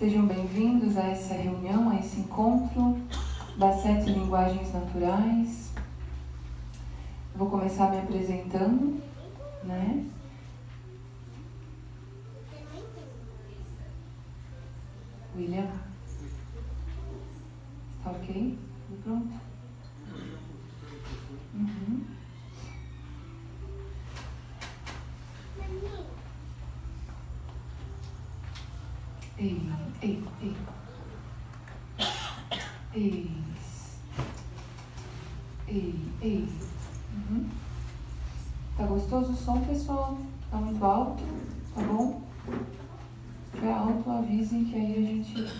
Sejam bem-vindos a essa reunião, a esse encontro das 7 linguagens naturais. Eu vou começar me apresentando, né? William, está ok? Tudo pronto? Uhum. Ei. Uhum. Tá gostoso o som, pessoal? Tá muito alto? Tá bom? Se estiver alto, avisem que aí a gente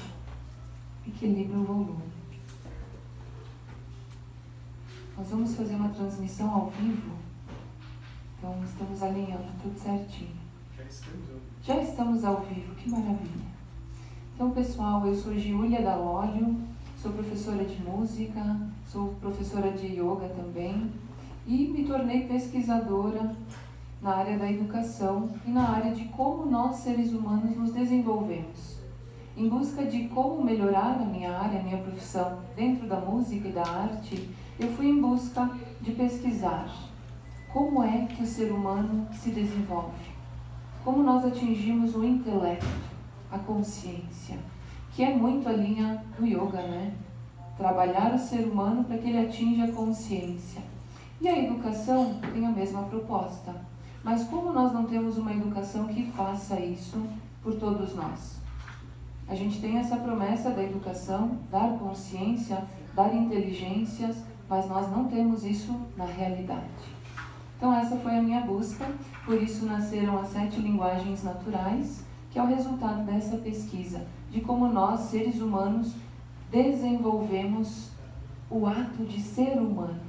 equilibra o volume. Nós vamos fazer uma transmissão ao vivo, então estamos alinhando tudo certinho. Já estamos ao vivo, que maravilha. Então, pessoal, eu sou Giulia D'Alolio, sou professora de música, sou professora de yoga também e me tornei pesquisadora na área da educação e na área de como nós, seres humanos, nos desenvolvemos. Em busca de como melhorar a minha área, a minha profissão dentro da música e da arte, eu fui em busca de pesquisar como é que o ser humano se desenvolve, como nós atingimos o intelecto, a consciência, que é muito a linha do yoga, né? Trabalhar o ser humano para que ele atinja a consciência. E a educação tem a mesma proposta. Mas como nós não temos uma educação que faça isso por todos nós? A gente tem essa promessa da educação, dar consciência, dar inteligências, mas nós não temos isso na realidade. Então essa foi a minha busca, por isso nasceram as 7 linguagens naturais, que é o resultado dessa pesquisa, de como nós, seres humanos, desenvolvemos o ato de ser humano,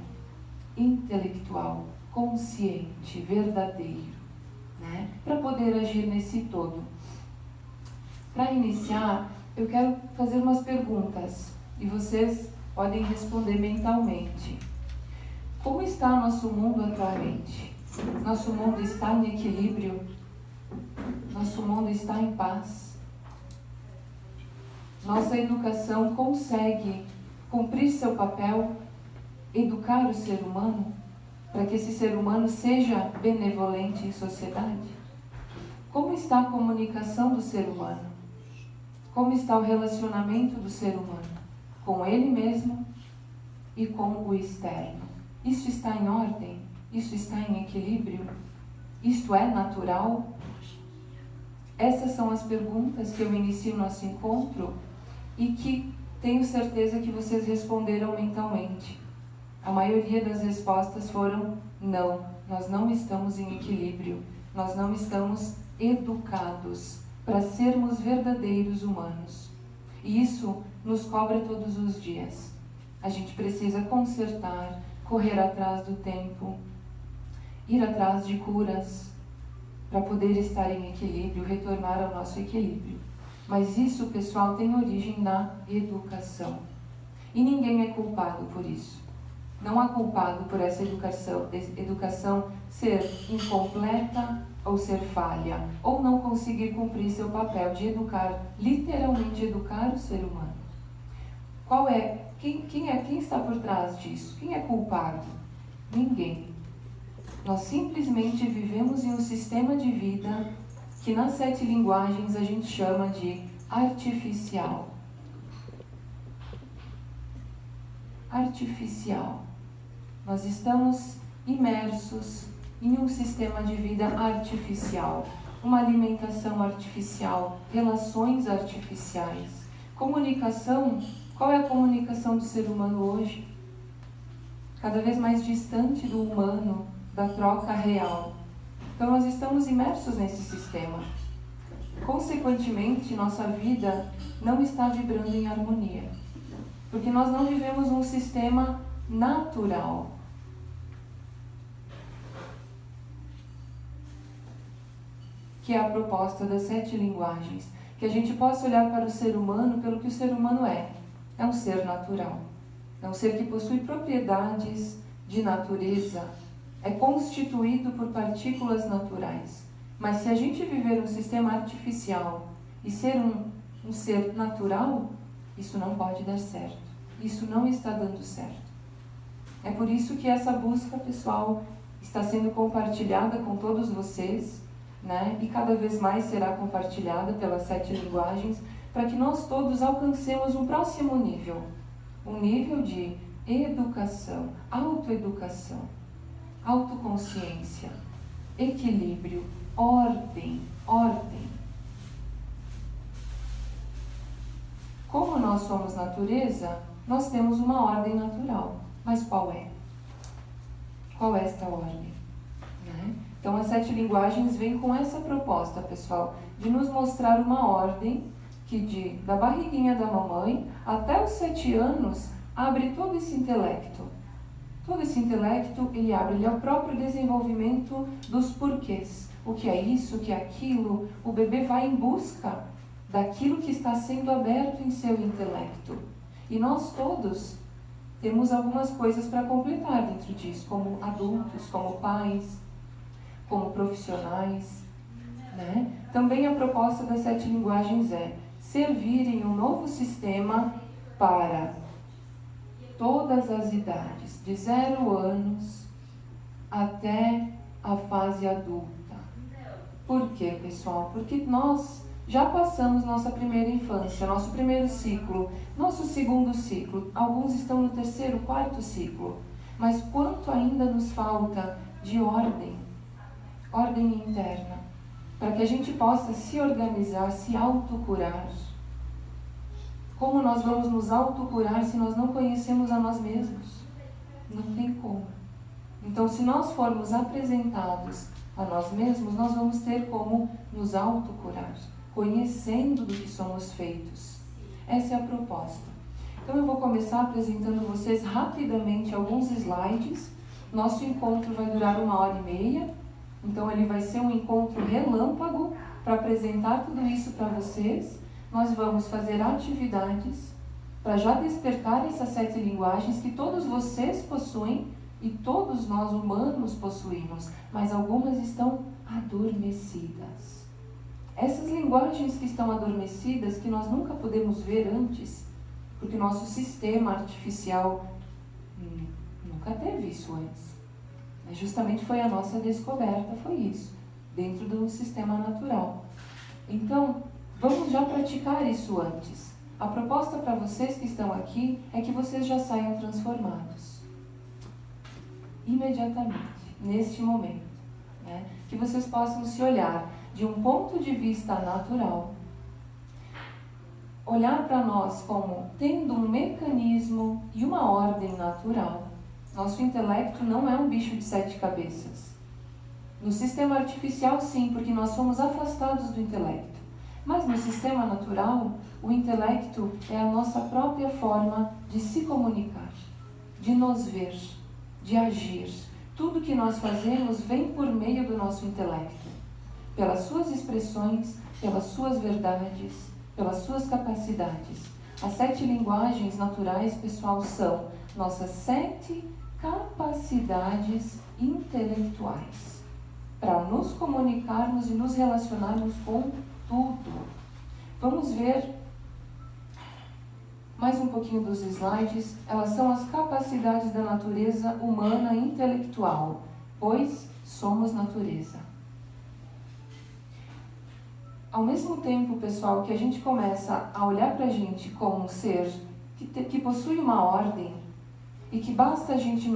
intelectual, consciente, verdadeiro, né? Para poder agir nesse todo. Para iniciar, eu quero fazer umas perguntas e vocês podem responder mentalmente. Como está o nosso mundo atualmente? Nosso mundo está em equilíbrio? Nosso mundo está em paz? Nossa educação consegue cumprir seu papel, educar o ser humano, para que esse ser humano seja benevolente em sociedade? Como está a comunicação do ser humano? Como está o relacionamento do ser humano com ele mesmo e com o externo? Isso está em ordem? Isso está em equilíbrio? Isto é natural? Essas são as perguntas que eu inicio o nosso encontro e que tenho certeza que vocês responderam mentalmente. A maioria das respostas foram não, nós não estamos em equilíbrio, nós não estamos educados para sermos verdadeiros humanos. E isso nos cobra todos os dias. A gente precisa consertar, correr atrás do tempo, ir atrás de curas, para poder estar em equilíbrio, retornar ao nosso equilíbrio. Mas isso, pessoal, tem origem na educação. E ninguém é culpado por isso. Não há culpado por essa educação ser incompleta ou ser falha, ou não conseguir cumprir seu papel de educar, literalmente educar o ser humano. Quem está por trás disso? Quem é culpado? Ninguém. Nós simplesmente vivemos em um sistema de vida que nas 7 linguagens a gente chama de artificial. Artificial. Nós estamos imersos em um sistema de vida artificial, uma alimentação artificial, relações artificiais, comunicação. Qual é a comunicação do ser humano hoje? Cada vez mais distante do humano, da troca real. Então nós estamos imersos nesse sistema. Consequentemente, nossa vida não está vibrando em harmonia, porque nós não vivemos um sistema natural. Que é a proposta das 7 linguagens, que a gente possa olhar para o ser humano pelo que o ser humano é. É um ser natural, é um ser que possui propriedades de natureza, é constituído por partículas naturais. Mas se a gente viver um sistema artificial e ser um um ser natural, isso não pode dar certo. Isso não está dando certo. É por isso que essa busca, pessoal, está sendo compartilhada com todos vocês, né? E cada vez mais será compartilhada pelas 7 linguagens, para que nós todos alcancemos um próximo nível. Um nível de educação, autoeducação, autoconsciência, equilíbrio, ordem. Como nós somos natureza, nós temos uma ordem natural. Mas qual é? Qual é esta ordem? Né? Então, as 7 linguagens vêm com essa proposta, pessoal, de nos mostrar uma ordem que da barriguinha da mamãe até os 7 anos abre todo esse intelecto. Todo esse intelecto, ele é o próprio desenvolvimento dos porquês. O que é isso, o que é aquilo. O bebê vai em busca daquilo que está sendo aberto em seu intelecto. E nós todos temos algumas coisas para completar dentro disso, como adultos, como pais, como profissionais, né? Também a proposta das 7 linguagens é servirem um novo sistema para todas as idades, de 0 anos até a fase adulta. Por quê, pessoal? Porque nós já passamos nossa primeira infância, nosso primeiro ciclo, nosso segundo ciclo. Alguns estão no 3º, 4º ciclo. Mas quanto ainda nos falta de ordem interna, para que a gente possa se organizar, se autocurar. Como nós vamos nos autocurar se nós não conhecemos a nós mesmos? Não tem como. Então, se nós formos apresentados a nós mesmos, nós vamos ter como nos autocurar, conhecendo do que somos feitos. Essa é a proposta. Então, eu vou começar apresentando vocês rapidamente alguns slides. Nosso encontro vai durar 1h30. Então, ele vai ser um encontro relâmpago para apresentar tudo isso para vocês. Nós vamos fazer atividades para já despertar essas 7 linguagens que todos vocês possuem e todos nós humanos possuímos, mas algumas estão adormecidas. Essas linguagens que estão adormecidas, que nós nunca podemos ver antes, porque nosso sistema artificial nunca teve isso antes. Justamente foi a nossa descoberta, foi isso, dentro do sistema natural. Então, vamos já praticar isso antes. A proposta para vocês que estão aqui é que vocês já saiam transformados. Imediatamente, neste momento. Né? Que vocês possam se olhar de um ponto de vista natural. Olhar para nós como tendo um mecanismo e uma ordem natural. Nosso intelecto não é um bicho de 7 cabeças. No sistema artificial, sim, porque nós somos afastados do intelecto. Mas no sistema natural, o intelecto é a nossa própria forma de se comunicar, de nos ver, de agir. Tudo que nós fazemos vem por meio do nosso intelecto, pelas suas expressões, pelas suas verdades, pelas suas capacidades. As 7 linguagens naturais, pessoal, são nossas 7 capacidades intelectuais para nos comunicarmos e nos relacionarmos com tudo. Vamos ver mais um pouquinho dos slides. Elas são as capacidades da natureza humana intelectual, pois somos natureza. Ao mesmo tempo, pessoal, que a gente começa a olhar para a gente como um ser que possui uma ordem e que basta a gente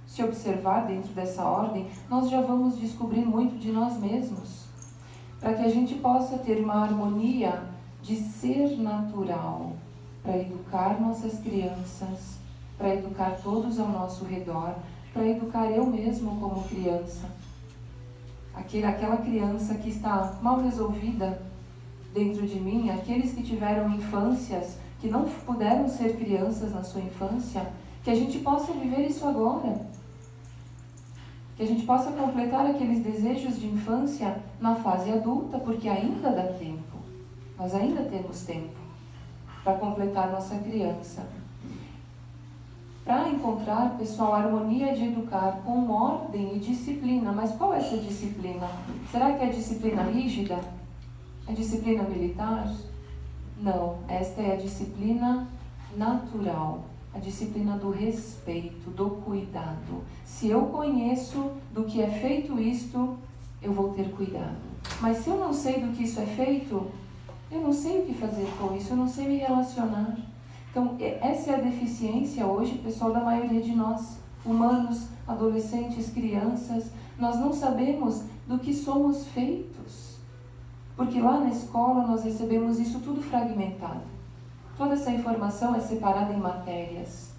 se observar dentro dessa ordem, nós já vamos descobrir muito de nós mesmos, para que a gente possa ter uma harmonia de ser natural, para educar nossas crianças, para educar todos ao nosso redor, para educar eu mesmo como criança. Aquela criança que está mal resolvida dentro de mim, aqueles que tiveram infâncias, que não puderam ser crianças na sua infância, que a gente possa viver isso agora. Que a gente possa completar aqueles desejos de infância na fase adulta, porque ainda dá tempo. Nós ainda temos tempo para completar nossa criança. Para encontrar, pessoal, a harmonia de educar com ordem e disciplina. Mas qual é essa disciplina? Será que é disciplina rígida? É disciplina militar? Não, esta é a disciplina natural, a disciplina do respeito, do cuidado. Se eu conheço do que é feito isto, eu vou ter cuidado. Mas se eu não sei do que isso é feito, eu não sei o que fazer com isso, eu não sei me relacionar. Então, essa é a deficiência hoje, pessoal, da maioria de nós, humanos, adolescentes, crianças. Nós não sabemos do que somos feitos. Porque lá na escola nós recebemos isso tudo fragmentado. Toda essa informação é separada em matérias.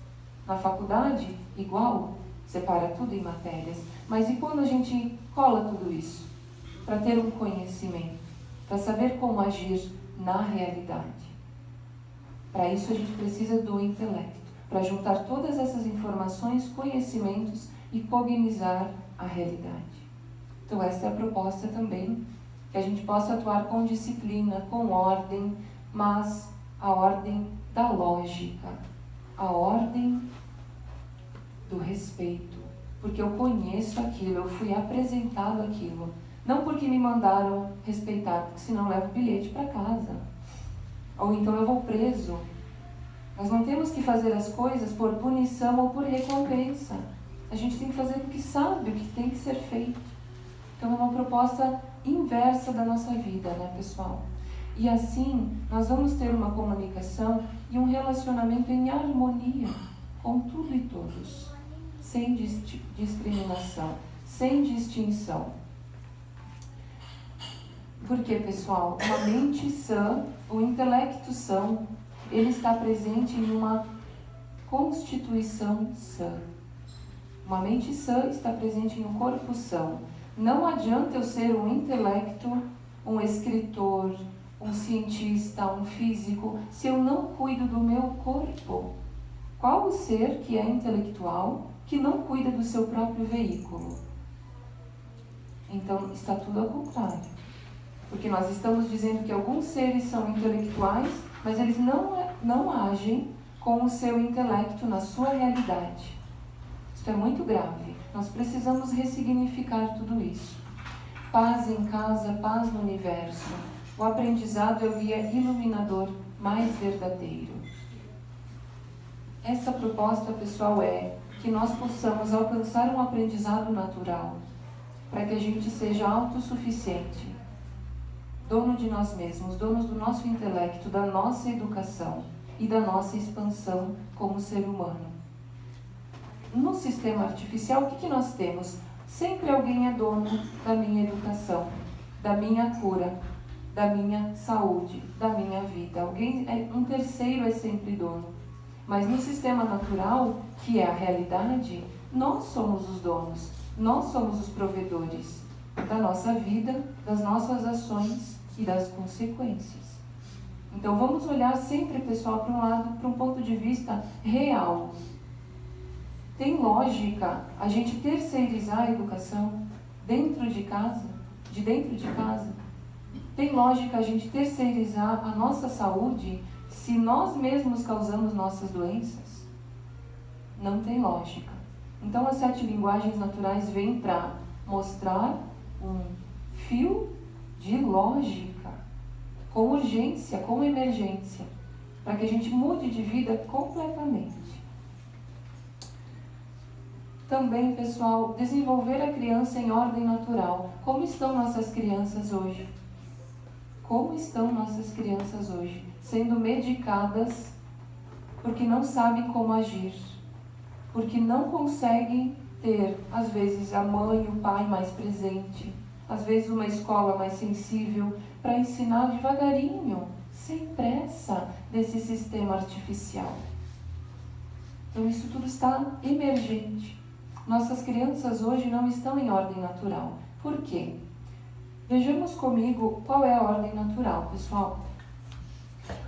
Na faculdade, igual, separa tudo em matérias. Mas e quando a gente cola tudo isso? Para ter um conhecimento, para saber como agir na realidade. Para isso a gente precisa do intelecto, para juntar todas essas informações, conhecimentos e cognizar a realidade. Então essa é a proposta também, que a gente possa atuar com disciplina, com ordem, mas a ordem da lógica, a ordem do respeito, porque eu conheço aquilo, eu fui apresentado aquilo, não porque me mandaram respeitar, porque senão eu levo o bilhete para casa. Ou então eu vou preso. Nós não temos que fazer as coisas por punição ou por recompensa. A gente tem que fazer porque sabe o que tem que ser feito. Então é uma proposta inversa da nossa vida, né, pessoal? E assim, nós vamos ter uma comunicação e um relacionamento em harmonia com tudo e todos, sem discriminação, sem distinção. Porque, pessoal, uma mente sã, o intelecto são, ele está presente em uma constituição sã. Uma mente sã está presente em um corpo são. Não adianta eu ser um intelecto, um escritor, um cientista, um físico, se eu não cuido do meu corpo. Qual o ser que é intelectual que não cuida do seu próprio veículo? Então, está tudo ao contrário. Porque nós estamos dizendo que alguns seres são intelectuais, mas eles não agem com o seu intelecto na sua realidade. Isso é muito grave. Nós precisamos ressignificar tudo isso. Paz em casa, paz no universo. O aprendizado é o guia iluminador mais verdadeiro. Essa proposta, pessoal, é que nós possamos alcançar um aprendizado natural, para que a gente seja autossuficiente, dono de nós mesmos, donos do nosso intelecto, da nossa educação e da nossa expansão como ser humano. No sistema artificial, o que nós temos? Sempre alguém é dono da minha educação, da minha cura, da minha saúde, da minha vida. Um terceiro é sempre dono. Mas no sistema natural, que é a realidade, nós somos os donos, nós somos os provedores da nossa vida, das nossas ações e das consequências. Então vamos olhar sempre, pessoal, para um lado, para um ponto de vista real. Tem lógica a gente terceirizar a educação dentro de casa, de dentro de casa? Tem lógica a gente terceirizar a nossa saúde se nós mesmos causamos nossas doenças? Não tem lógica. Então as 7 linguagens naturais vêm para mostrar um fio de lógica, com urgência, com emergência, para que a gente mude de vida completamente. Também, pessoal, desenvolver a criança em ordem natural. Como estão nossas crianças hoje? Como estão nossas crianças hoje? Sendo medicadas porque não sabem como agir, porque não conseguem ter, às vezes, a mãe e o pai mais presente, às vezes uma escola mais sensível, para ensinar devagarinho, sem pressa, desse sistema artificial. Então isso tudo está emergente. Nossas crianças hoje não estão em ordem natural. Por quê? Vejamos comigo qual é a ordem natural, pessoal.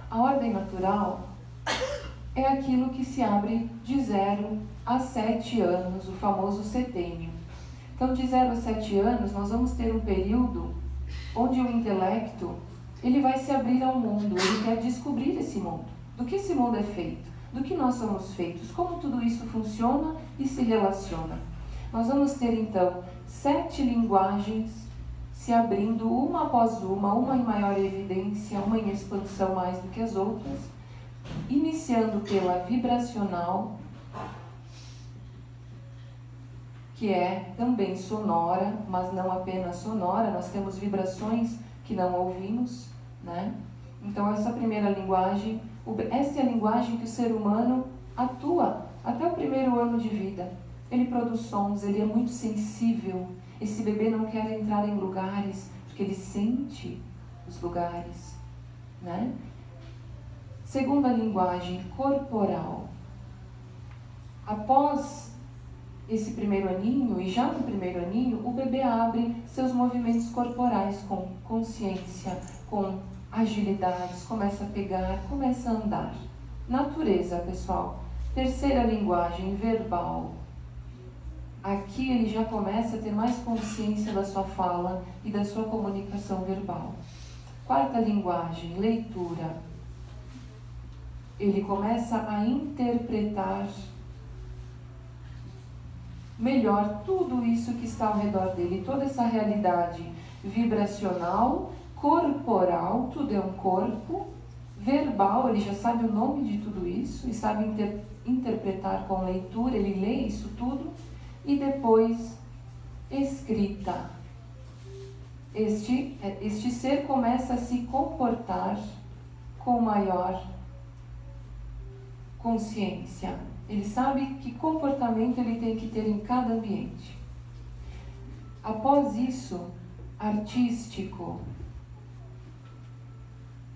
A ordem natural é aquilo que se abre de 0 a 7 anos, o famoso setênio. Então, de 0 a 7 anos, nós vamos ter um período onde o intelecto ele vai se abrir ao mundo, ele quer descobrir esse mundo. Do que esse mundo é feito? Do que nós somos feitos? Como tudo isso funciona e se relaciona? Nós vamos ter, então, 7 linguagens, se abrindo uma após uma em maior evidência, uma em expansão mais do que as outras, iniciando pela vibracional, que é também sonora, mas não apenas sonora, nós temos vibrações que não ouvimos, né? Então essa primeira linguagem, esta é a linguagem que o ser humano atua até o primeiro ano de vida. Ele produz sons, ele é muito sensível. Esse bebê não quer entrar em lugares, porque ele sente os lugares, né? Segunda linguagem, corporal. Após esse primeiro aninho, e já no primeiro aninho, o bebê abre seus movimentos corporais com consciência, com agilidades, começa a pegar, começa a andar. Natureza, pessoal. Terceira linguagem, verbal. Aqui ele já começa a ter mais consciência da sua fala e da sua comunicação verbal. Quarta linguagem, leitura. Ele começa a interpretar melhor tudo isso que está ao redor dele, toda essa realidade vibracional, corporal, tudo é um corpo, verbal, ele já sabe o nome de tudo isso e sabe interpretar com leitura, ele lê isso tudo, e depois escrita. Este ser começa a se comportar com maior consciência. Ele sabe que comportamento ele tem que ter em cada ambiente. Após isso, artístico,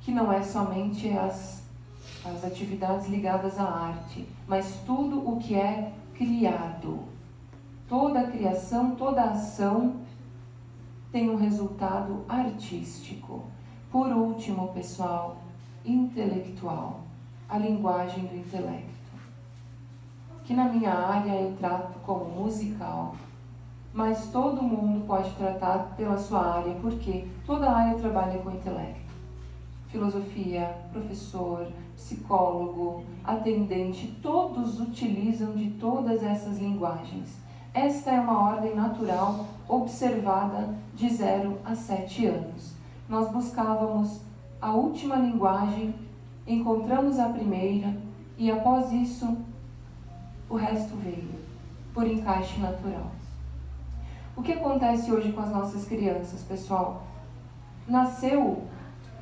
que não é somente as atividades ligadas à arte, mas tudo o que é criado. Toda a criação, toda a ação tem um resultado artístico. Por último, pessoal, intelectual, a linguagem do intelecto, que na minha área eu trato como musical, mas todo mundo pode tratar pela sua área, porque toda área trabalha com intelecto. Filosofia, professor, psicólogo, atendente, todos utilizam de todas essas linguagens. Esta é uma ordem natural observada de 0 a 7 anos. Nós buscávamos a última linguagem, encontramos a primeira e após isso o resto veio, por encaixe natural. O que acontece hoje com as nossas crianças, pessoal? Nasceu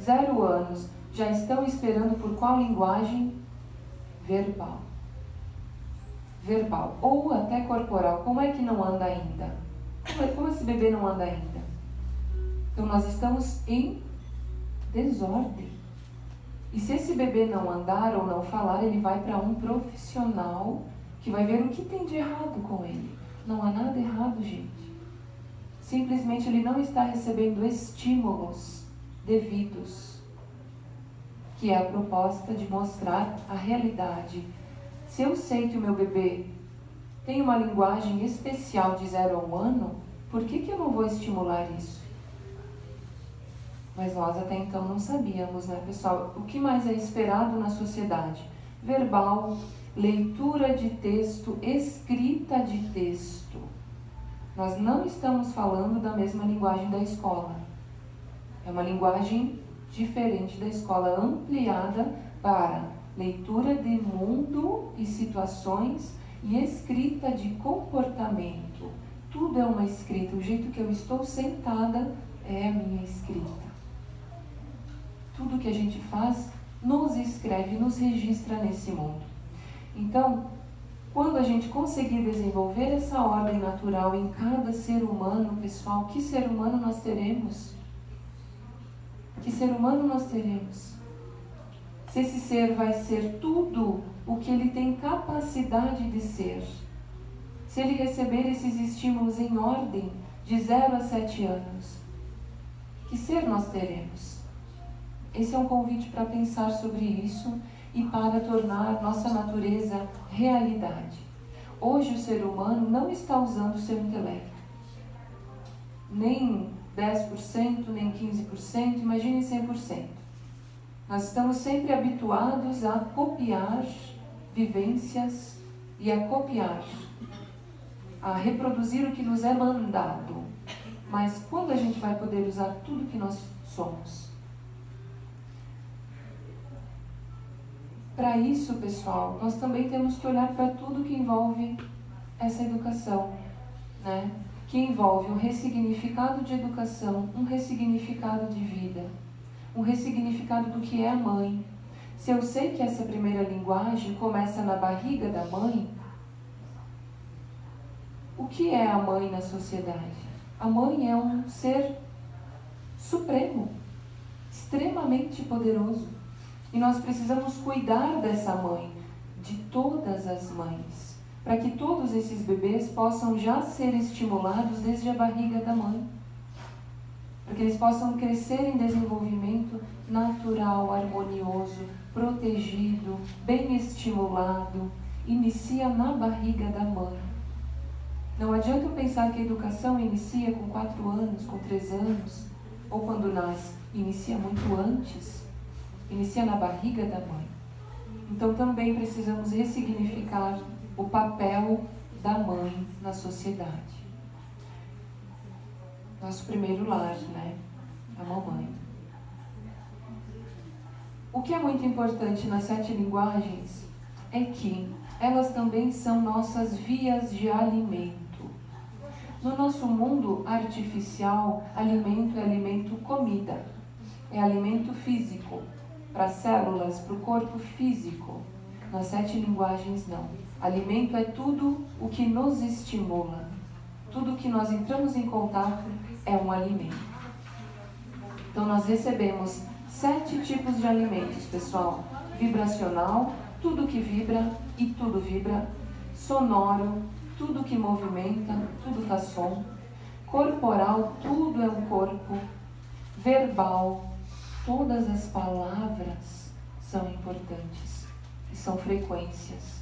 0 anos, já estão esperando por qual linguagem? Verbal. Verbal, ou até corporal. Como é que não anda ainda? Como esse bebê não anda ainda? Então nós estamos em desordem. E se esse bebê não andar ou não falar, ele vai para um profissional que vai ver o que tem de errado com ele. Não há nada errado, gente. Simplesmente ele não está recebendo estímulos devidos, que é a proposta de mostrar a realidade. Se eu sei que o meu bebê tem uma linguagem especial de 0 a 1 ano, por que eu não vou estimular isso? Mas nós até então não sabíamos, né, pessoal? O que mais é esperado na sociedade? Verbal, leitura de texto, escrita de texto. Nós não estamos falando da mesma linguagem da escola. É uma linguagem diferente da escola, ampliada para leitura de mundo e situações e escrita de comportamento. Tudo é uma escrita. O jeito que eu estou sentada é a minha escrita. Tudo que a gente faz nos escreve, nos registra nesse mundo. Então, quando a gente conseguir desenvolver essa ordem natural em cada ser humano, pessoal, que ser humano nós teremos? Que ser humano nós teremos? Se esse ser vai ser tudo o que ele tem capacidade de ser, se ele receber esses estímulos em ordem de 0 a 7 anos, que ser nós teremos? Esse é um convite para pensar sobre isso e para tornar nossa natureza realidade. Hoje o ser humano não está usando o seu intelecto. Nem 10%, nem 15%, imagine 100%. Nós estamos sempre habituados a copiar vivências e a copiar, a reproduzir o que nos é mandado. mas quando a gente vai poder usar tudo que nós somos? Para isso, pessoal, nós também temos que olhar para tudo que envolve essa educação, né? Que envolve um ressignificado de educação, um ressignificado de vida, um ressignificado do que é a mãe. Se eu sei que essa primeira linguagem começa na barriga da mãe, o que é a mãe na sociedade? A mãe é um ser supremo, extremamente poderoso. E nós precisamos cuidar dessa mãe, de todas as mães, para que todos esses bebês possam já ser estimulados desde a barriga da mãe. Para que eles possam crescer em desenvolvimento natural, harmonioso, protegido, bem estimulado. Inicia na barriga da mãe. Não adianta eu pensar que a educação inicia com 4 anos, com 3 anos, ou quando nasce. Inicia muito antes. Inicia na barriga da mãe. Então também precisamos ressignificar o papel da mãe na sociedade. Nosso primeiro lar, né? A mamãe. O que é muito importante nas 7 linguagens é que elas também são nossas vias de alimento. No nosso mundo artificial, alimento é alimento comida, é alimento físico, para células, para o corpo físico. Nas 7 linguagens, não. Alimento é tudo o que nos estimula. Tudo que nós entramos em contato é um alimento. Então, nós recebemos 7 tipos de alimentos, pessoal. Vibracional, tudo que vibra e tudo vibra. Sonoro, tudo que movimenta, tudo faz som. Corporal, tudo é um corpo. Verbal, todas as palavras são importantes e são frequências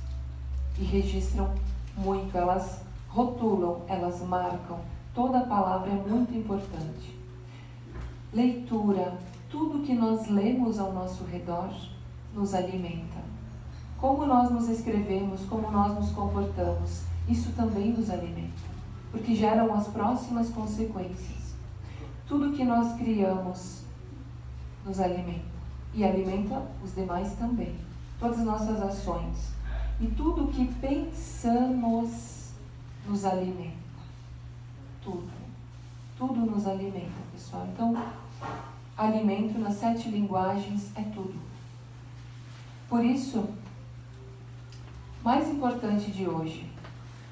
e registram muito, elas rotulam, elas marcam. Toda palavra é muito importante. Leitura, tudo que nós lemos ao nosso redor nos alimenta. Como nós nos escrevemos, como nós nos comportamos, isso também nos alimenta, porque geram as próximas consequências. Tudo que nós criamos nos alimenta e alimenta os demais também. Todas as nossas ações e tudo que pensamos nos alimenta. Tudo nos alimenta, pessoal. Então, alimento nas 7 linguagens é tudo. Por isso, mais importante de hoje,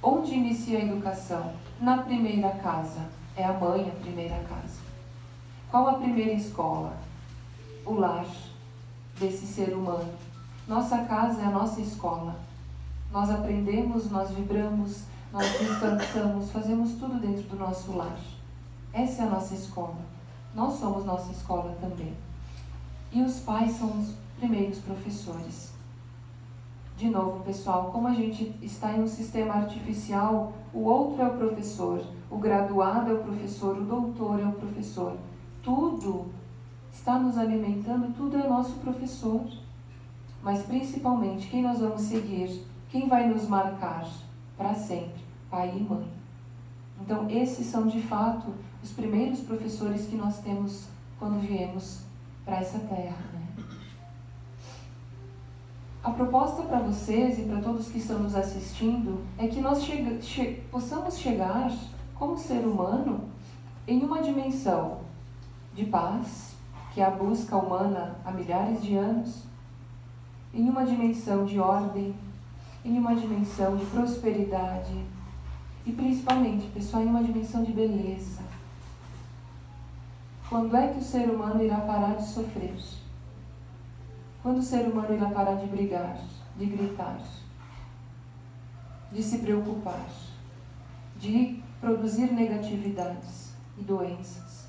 onde inicia a educação? Na primeira casa. É a mãe a primeira casa. Qual a primeira escola? O lar desse ser humano. Nossa casa é a nossa escola. Nós aprendemos, nós vibramos, nós descansamos, fazemos tudo dentro do nosso lar. Essa é a nossa escola. Nós somos nossa escola também. E os pais são os primeiros professores. De novo, pessoal, como a gente está em um sistema artificial, o outro é o professor, o graduado é o professor, o doutor é o professor. Tudo está nos alimentando, tudo é nosso professor. Mas principalmente, quem nós vamos seguir? Quem vai nos marcar para sempre? Pai e mãe. Então, esses são de fato os primeiros professores que nós temos quando viemos para essa terra, né? A proposta para vocês e para todos que estão nos assistindo é que nós possamos chegar, como ser humano, em uma dimensão de paz, que é a busca humana há milhares de anos, em uma dimensão de ordem, em uma dimensão de prosperidade e principalmente, pessoal, em uma dimensão de beleza. Quando é que o ser humano irá parar de sofrer? Quando o ser humano irá parar de brigar, de gritar, de se preocupar, de produzir negatividades e doenças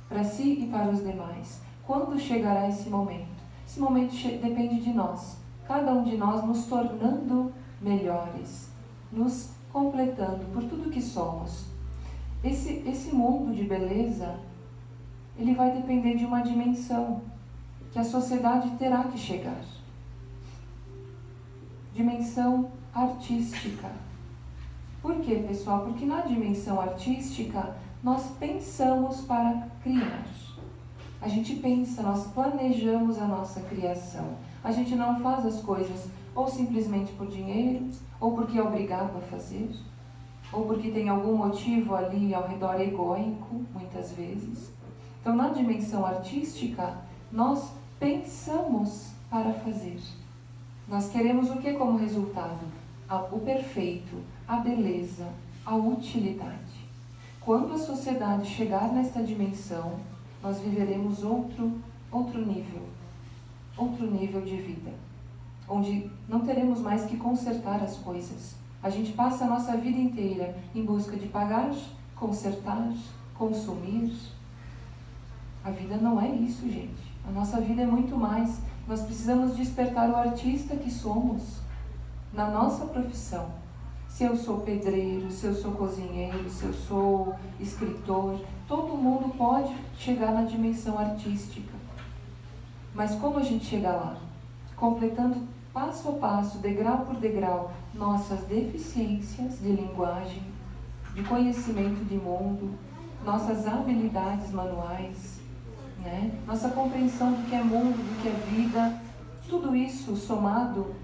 para si e para os demais? Quando chegará esse momento? Esse momento depende de nós, cada um de nós nos tornando melhores, nos completando por tudo que somos. Esse mundo de beleza, ele vai depender de uma dimensão que a sociedade terá que chegar. Dimensão artística. Por quê, pessoal? Porque na dimensão artística nós pensamos para criar. A gente pensa, nós planejamos a nossa criação. A gente não faz as coisas ou simplesmente por dinheiro, ou porque é obrigado a fazer, ou porque tem algum motivo ali ao redor egóico, muitas vezes. Então, na dimensão artística, nós pensamos para fazer. Nós queremos o que como resultado? O perfeito, a beleza, a utilidade. Quando a sociedade chegar nesta dimensão, nós viveremos outro nível de vida, onde não teremos mais que consertar as coisas. A gente passa a nossa vida inteira em busca de pagar, consertar, consumir. A vida não é isso, gente. A nossa vida é muito mais. Nós precisamos despertar o artista que somos na nossa profissão. Se eu sou pedreiro, se eu sou cozinheiro, se eu sou escritor, todo mundo pode chegar na dimensão artística. Mas como a gente chega lá? Completando passo a passo, degrau por degrau, nossas deficiências de linguagem, de conhecimento de mundo, nossas habilidades manuais, né? Nossa compreensão do que é mundo, do que é vida, tudo isso somado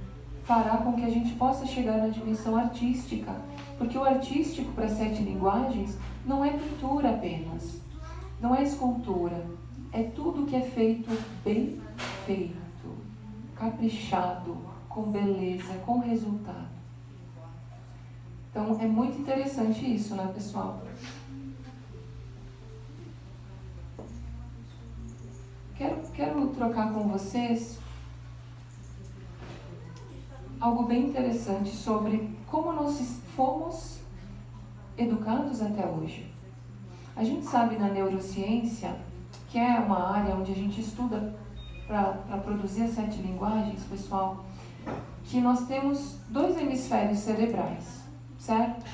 fará com que a gente possa chegar na dimensão artística. Porque o artístico, para 7 linguagens, não é pintura apenas, não é escultura, é tudo que é feito bem feito, caprichado, com beleza, com resultado. Então, é muito interessante isso, né, pessoal? Quero trocar com vocês algo bem interessante sobre como nós fomos educados até hoje. A gente sabe na neurociência, que é uma área onde a gente estuda para produzir as 7 linguagens, pessoal, que nós temos 2 hemisférios cerebrais, certo?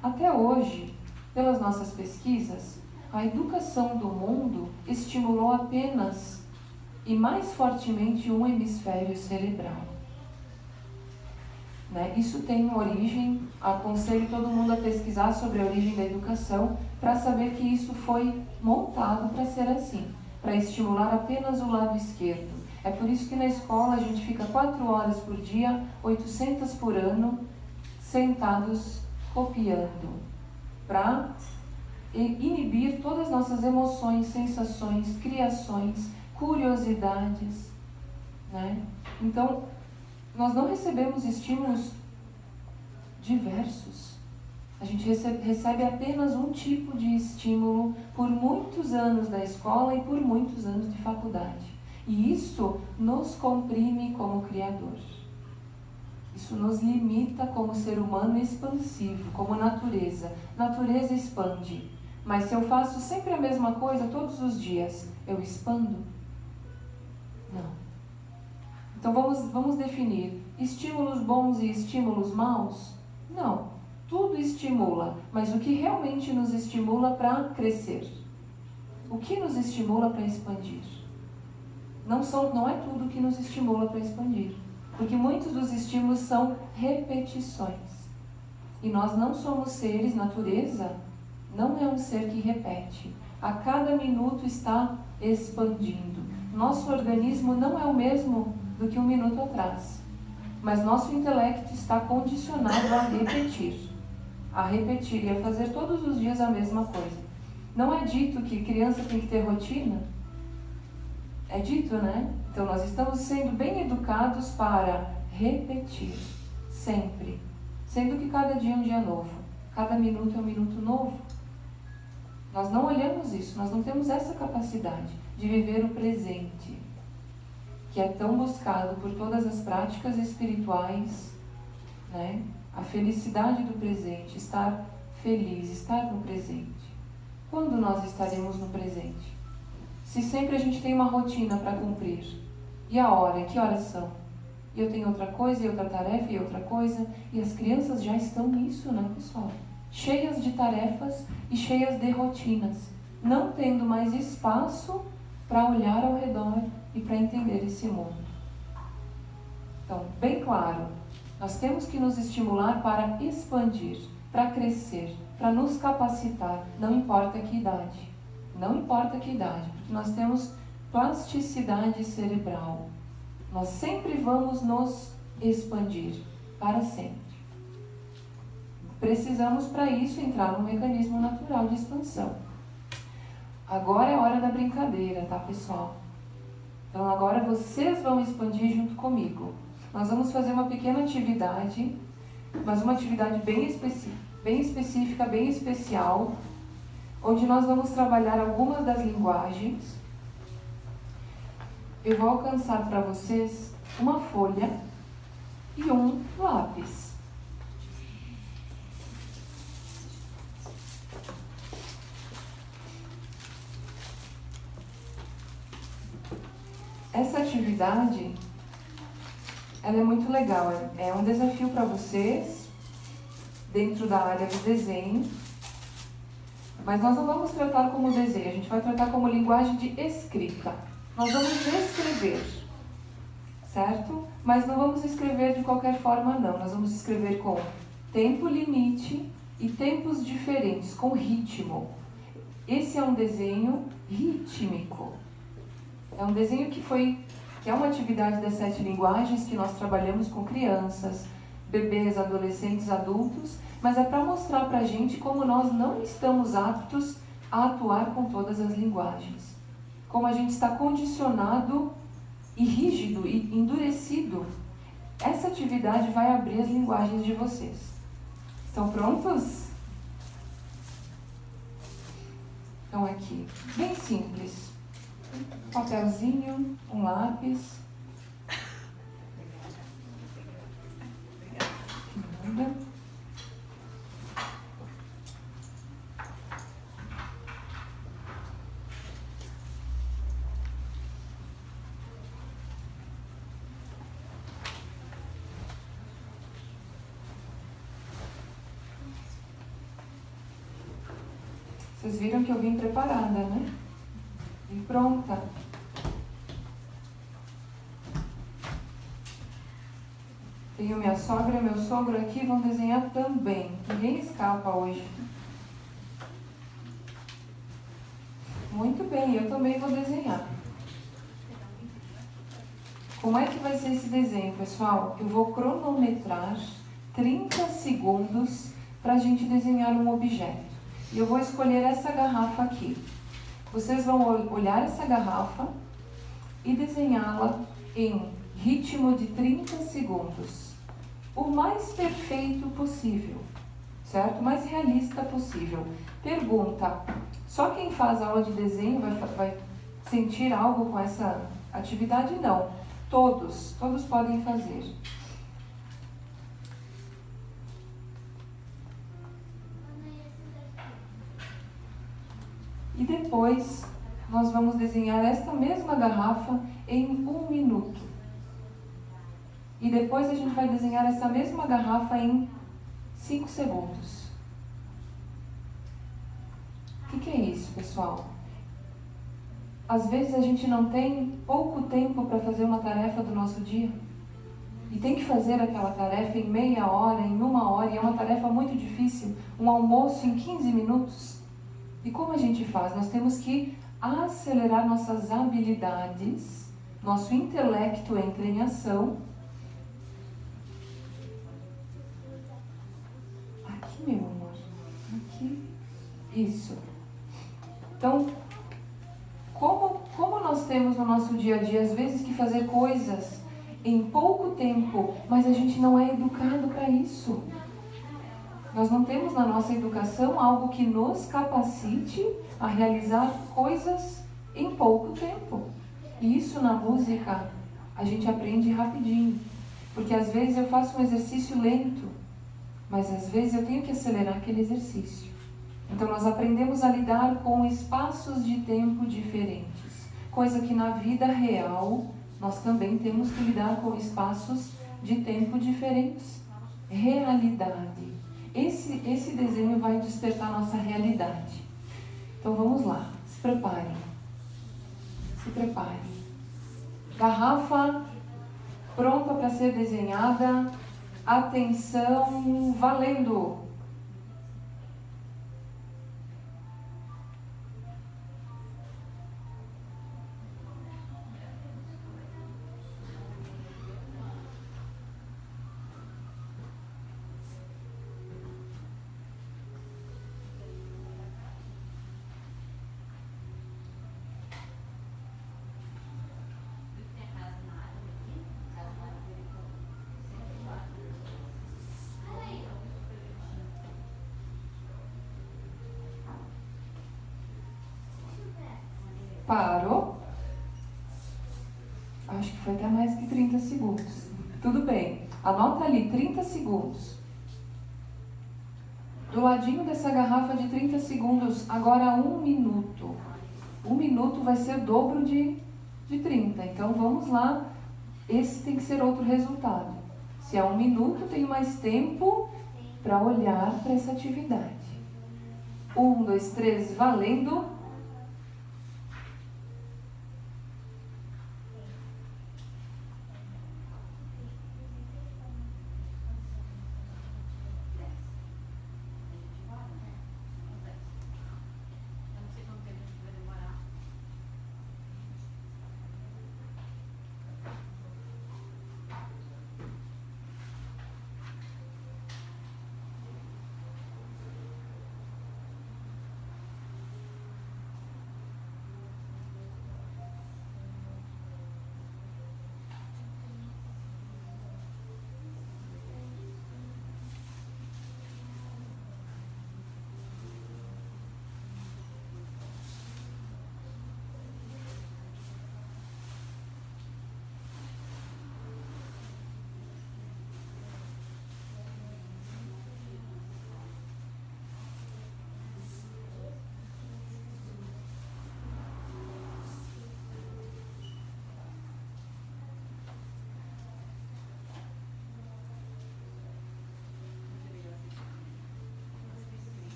Até hoje, pelas nossas pesquisas, a educação do mundo estimulou apenas e mais fortemente um hemisfério cerebral. Né? Isso tem origem, aconselho todo mundo a pesquisar sobre a origem da educação para saber que isso foi montado para ser assim, para estimular apenas o lado esquerdo. É por isso que na escola a gente fica 4 horas por dia, 800 por ano, sentados copiando, para inibir todas as nossas emoções, sensações, criações, curiosidades, né? Então, nós não recebemos estímulos diversos. A gente recebe apenas um tipo de estímulo por muitos anos da escola e por muitos anos de faculdade. E isso nos comprime como criador. Isso nos limita como ser humano expansivo, como natureza. Natureza expande. Mas se eu faço sempre a mesma coisa todos os dias, eu expando? Não. Então vamos definir estímulos bons e estímulos maus? Não. Tudo estimula, mas o que realmente nos estimula para crescer? O que nos estimula para expandir? Não é tudo que nos estimula para expandir, porque muitos dos estímulos são repetições. E nós não somos seres, natureza não é um ser que repete. A cada minuto está expandindo. Nosso organismo não é o mesmo do que um minuto atrás, mas nosso intelecto está condicionado a repetir e a fazer todos os dias a mesma coisa. Não é dito que criança tem que ter rotina? É dito, né? Então nós estamos sendo bem educados para repetir, sempre. Sendo que cada dia é um dia novo, cada minuto é um minuto novo. Nós não olhamos isso, nós não temos essa capacidade de viver o presente, que é tão buscado por todas as práticas espirituais, né? A felicidade do presente, estar feliz, estar no presente. Quando nós estaremos no presente? Se sempre a gente tem uma rotina para cumprir, e a hora, que horas são? E eu tenho outra coisa, e outra tarefa, e outra coisa, e as crianças já estão nisso, né, pessoal? Cheias de tarefas e cheias de rotinas, não tendo mais espaço para olhar ao redor e para entender esse mundo. Então, bem claro, nós temos que nos estimular para expandir. para crescer, para nos capacitar, não importa que idade. Não importa que idade, porque nós temos plasticidade cerebral. Nós sempre vamos nos expandir, para sempre. Precisamos, para isso, entrar num mecanismo natural de expansão. Agora é a hora da brincadeira, tá, pessoal? Então, agora vocês vão expandir junto comigo. Nós vamos fazer uma pequena atividade, mas uma atividade bem específica, bem especial, onde nós vamos trabalhar algumas das linguagens. Eu vou alcançar para vocês uma folha e um lápis. Essa atividade, ela é muito legal, é um desafio para vocês, dentro da área do desenho, mas nós não vamos tratar como desenho, a gente vai tratar como linguagem de escrita. Nós vamos escrever, certo? Mas não vamos escrever de qualquer forma, não. Nós vamos escrever com tempo limite e tempos diferentes, com ritmo. Esse é um desenho rítmico. É um desenho que é uma atividade das 7 linguagens que nós trabalhamos com crianças, bebês, adolescentes, adultos, mas é para mostrar para a gente como nós não estamos aptos a atuar com todas as linguagens. Como a gente está condicionado e rígido e endurecido. Essa atividade vai abrir as linguagens de vocês. Estão prontos? Então aqui, bem simples. Um papelzinho, um lápis. Nada. Vocês viram que eu vim preparada, né? E pronta. Tenho minha sogra e meu sogro aqui, vão desenhar também. Ninguém escapa hoje. Muito bem, eu também vou desenhar. Como é que vai ser esse desenho, pessoal? Eu vou cronometrar 30 segundos para a gente desenhar um objeto. E eu vou escolher essa garrafa aqui. Vocês vão olhar essa garrafa e desenhá-la em ritmo de 30 segundos. O mais perfeito possível, certo? O mais realista possível. Pergunta: só quem faz aula de desenho vai sentir algo com essa atividade? Não. Todos podem fazer. E depois, nós vamos desenhar esta mesma garrafa em 1 minuto. E depois a gente vai desenhar essa mesma garrafa em 5 segundos. O que é isso, pessoal? Às vezes a gente não tem pouco tempo para fazer uma tarefa do nosso dia. E tem que fazer aquela tarefa em meia hora, em 1 hora, e é uma tarefa muito difícil. Um almoço em 15 minutos. E como a gente faz? Nós temos que acelerar nossas habilidades, nosso intelecto entra em ação. Aqui, meu amor. Aqui. Isso. Então, como nós temos no nosso dia a dia, às vezes, que fazer coisas em pouco tempo, mas a gente não é educado para isso. Nós não temos na nossa educação algo que nos capacite a realizar coisas em pouco tempo. E isso na música a gente aprende rapidinho. Porque às vezes eu faço um exercício lento, mas às vezes eu tenho que acelerar aquele exercício. Então nós aprendemos a lidar com espaços de tempo diferentes. Coisa que na vida real nós também temos que lidar com espaços de tempo diferentes. Realidade. Esse desenho vai despertar a nossa realidade. Então vamos lá, se preparem. Se preparem. Garrafa pronta para ser desenhada. Atenção, valendo! parou. Acho que foi até mais que 30 segundos. Tudo bem, anota ali, 30 segundos. Do ladinho dessa garrafa de 30 segundos, agora 1 minuto. 1 minuto vai ser o dobro de 30. Então vamos lá, esse tem que ser outro resultado. Se é 1 minuto, tenho mais tempo para olhar para essa atividade. 1, 2, 3, valendo.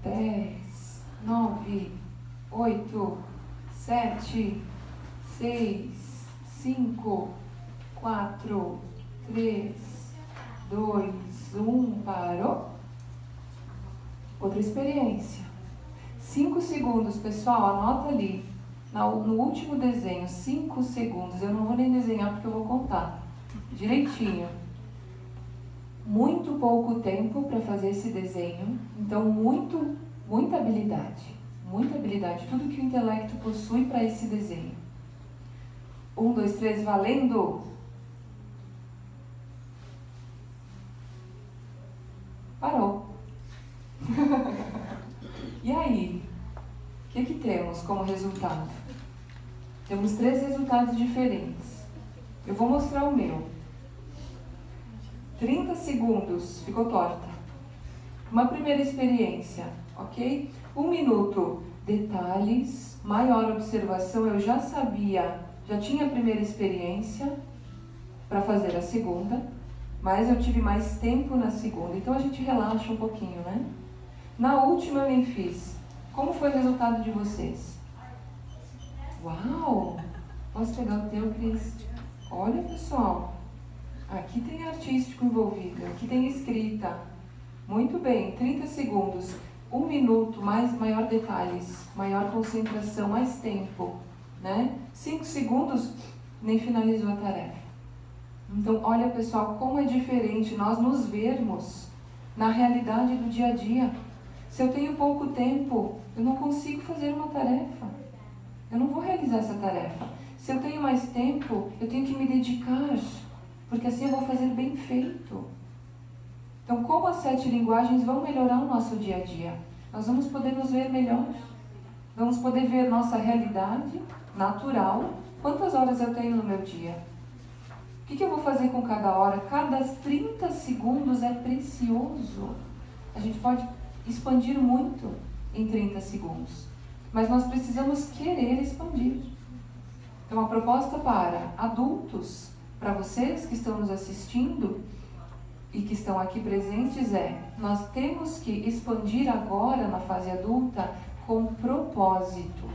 Dez, 9, 8, 7, 6, 5, 4, 3, 2, 1, parou. Outra experiência. 5 segundos, pessoal, anota ali. No último desenho, 5 segundos. Eu não vou nem desenhar porque eu vou contar direitinho. Muito pouco tempo para fazer esse desenho, então muita habilidade, tudo que o intelecto possui para esse desenho. 1, 2, 3, valendo! Parou. E aí? O que temos como resultado? Temos 3 resultados diferentes. Eu vou mostrar o meu. 30 segundos, ficou torta. Uma primeira experiência, ok? 1 minuto, detalhes, maior observação, eu já sabia, já tinha a primeira experiência para fazer a segunda, mas eu tive mais tempo na segunda, então a gente relaxa um pouquinho, né? Na última eu nem fiz. Como foi o resultado de vocês? Uau! Posso pegar o teu, Cris? Olha, pessoal. Aqui tem artístico envolvido, aqui tem escrita. Muito bem, 30 segundos, 1 minuto, maior detalhes, maior concentração, mais tempo, né? 5 segundos, nem finalizou a tarefa. Então, olha, pessoal, como é diferente nós nos vermos na realidade do dia a dia. Se eu tenho pouco tempo, eu não consigo fazer uma tarefa. Eu não vou realizar essa tarefa. Se eu tenho mais tempo, eu tenho que me dedicar, porque assim eu vou fazer bem feito. Então, como as 7 linguagens vão melhorar o nosso dia a dia? Nós vamos poder nos ver melhor. Vamos poder ver nossa realidade natural. Quantas horas eu tenho no meu dia? O que eu vou fazer com cada hora? Cada 30 segundos é precioso. A gente pode expandir muito em 30 segundos. Mas nós precisamos querer expandir. Então, a proposta para adultos, para vocês que estão nos assistindo e que estão aqui presentes nós temos que expandir agora na fase adulta com propósito,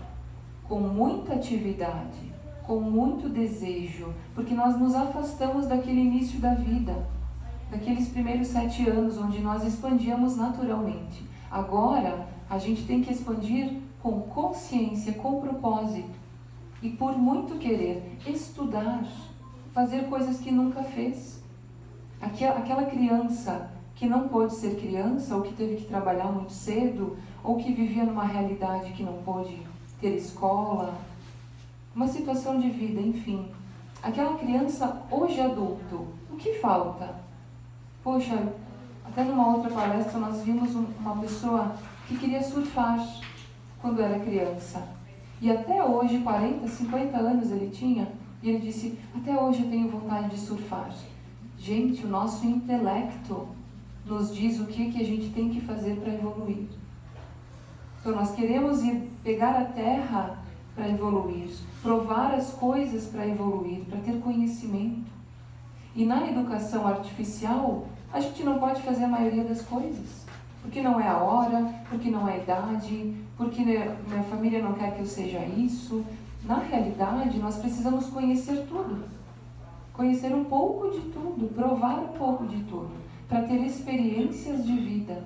com muita atividade, com muito desejo, porque nós nos afastamos daquele início da vida, daqueles primeiros 7 anos onde nós expandíamos naturalmente. Agora, a gente tem que expandir com consciência, com propósito e por muito querer estudar, fazer coisas que nunca fez. Aquela criança que não pôde ser criança, ou que teve que trabalhar muito cedo, ou que vivia numa realidade que não pôde ter escola, uma situação de vida, enfim. aquela criança hoje adulto, o que falta? Poxa, até numa outra palestra nós vimos uma pessoa que queria surfar quando era criança. E até hoje, 40, 50 anos ele tinha, e ele disse, até hoje eu tenho vontade de surfar. Gente, o nosso intelecto nos diz o que a gente tem que fazer para evoluir. Então nós queremos ir pegar a terra para evoluir, provar as coisas para evoluir, para ter conhecimento. E na educação artificial, a gente não pode fazer a maioria das coisas. Porque não é a hora, porque não é a idade, porque minha família não quer que eu seja isso. Na realidade, nós precisamos conhecer tudo. Conhecer um pouco de tudo, provar um pouco de tudo, para ter experiências de vida.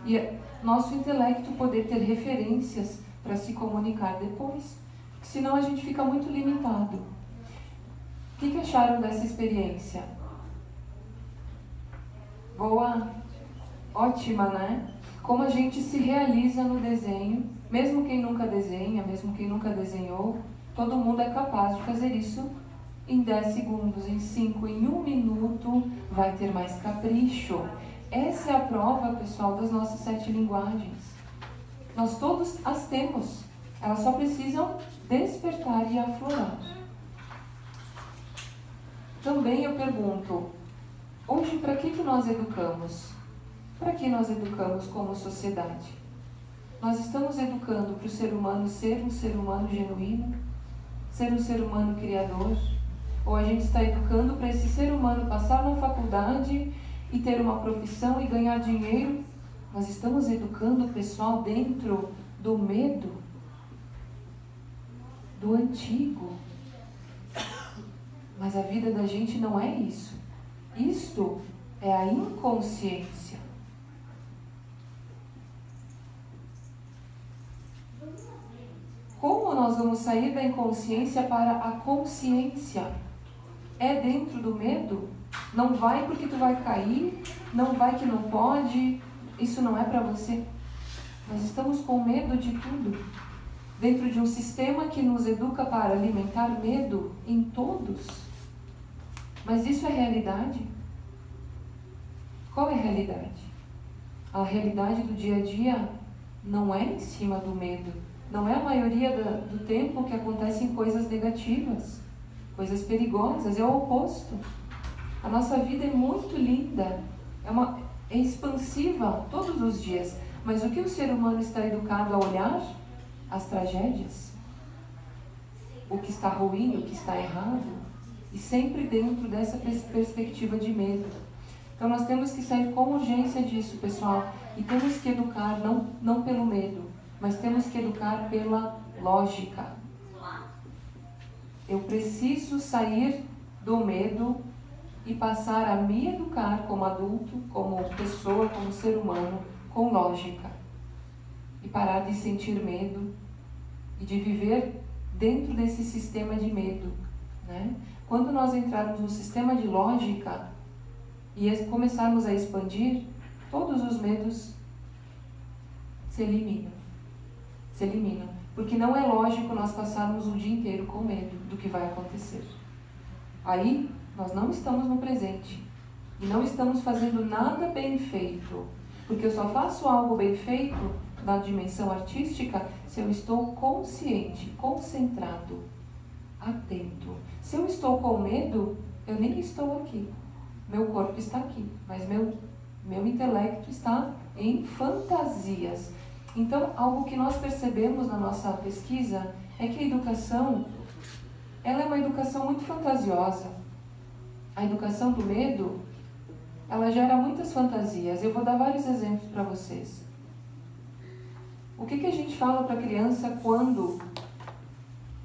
E nosso intelecto poder ter referências para se comunicar depois. Porque senão a gente fica muito limitado. O que acharam dessa experiência? Boa? Ótima, né? Como a gente se realiza no desenho, mesmo quem nunca desenha, mesmo quem nunca desenhou, todo mundo é capaz de fazer isso em 10 segundos, em 5, em 1 minuto, vai ter mais capricho. Essa é a prova, pessoal, das nossas 7 linguagens. Nós todos as temos, elas só precisam despertar e aflorar. Também eu pergunto, hoje para que nós educamos? Para que nós educamos como sociedade? Nós estamos educando para o ser humano ser um ser humano genuíno? Ser um ser humano criador? Ou a gente está educando para esse ser humano passar na faculdade e ter uma profissão e ganhar dinheiro? Nós estamos educando o pessoal dentro do medo, do antigo. Mas a vida da gente não é isso. Isto é a inconsciência. Como nós vamos sair da inconsciência para a consciência? É dentro do medo? Não vai porque tu vai cair, não vai que não pode, isso não é para você. Nós estamos com medo de tudo. Dentro de um sistema que nos educa para alimentar medo em todos. Mas isso é realidade? Qual é a realidade? A realidade do dia a dia não é em cima do medo. Não é a maioria do tempo que acontecem coisas negativas, coisas perigosas, é o oposto. A nossa vida é muito linda, é expansiva todos os dias. Mas o que o ser humano está educado a olhar? As tragédias. O que está ruim, o que está errado. E sempre dentro dessa perspectiva de medo. Então nós temos que sair com urgência disso, pessoal. E temos que educar não pelo medo, mas temos que educar pela lógica. Eu preciso sair do medo e passar a me educar como adulto, como pessoa, como ser humano, com lógica. E parar de sentir medo e de viver dentro desse sistema de medo, né? Quando nós entrarmos no sistema de lógica e começarmos a expandir, todos os medos se eliminam. Porque não é lógico nós passarmos o dia inteiro com medo do que vai acontecer. Aí, nós não estamos no presente. E não estamos fazendo nada bem feito. Porque eu só faço algo bem feito na dimensão artística se eu estou consciente, concentrado, atento. Se eu estou com medo, eu nem estou aqui. Meu corpo está aqui, mas meu intelecto está em fantasias. Então, algo que nós percebemos na nossa pesquisa é que a educação, ela é uma educação muito fantasiosa. A educação do medo, ela gera muitas fantasias. Eu vou dar vários exemplos para vocês. O que a gente fala para a criança quando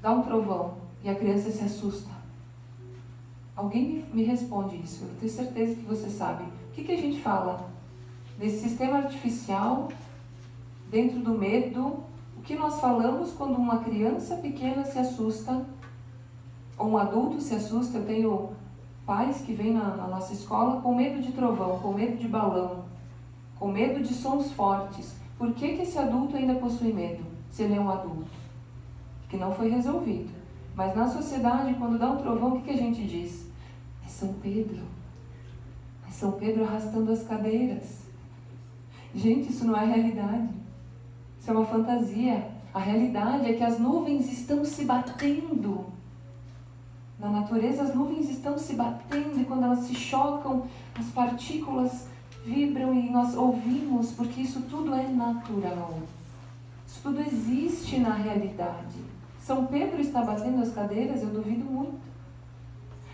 dá um trovão e a criança se assusta? Alguém me responde isso, eu tenho certeza que você sabe. O que a gente fala? Nesse sistema artificial, dentro do medo, o que nós falamos quando uma criança pequena se assusta, ou um adulto se assusta? Eu tenho pais que vêm na nossa escola com medo de trovão, com medo de balão, com medo de sons fortes. Por que esse adulto ainda possui medo, se ele é um adulto? Que não foi resolvido. Mas na sociedade, quando dá um trovão, o que a gente diz? É São Pedro. É São Pedro arrastando as cadeiras. Gente, isso não é realidade. Isso é uma fantasia. A realidade é que as nuvens estão se batendo. Na natureza, as nuvens estão se batendo e quando elas se chocam, as partículas vibram e nós ouvimos, porque isso tudo é natural. Isso tudo existe na realidade. São Pedro está batendo as cadeiras? Eu duvido muito.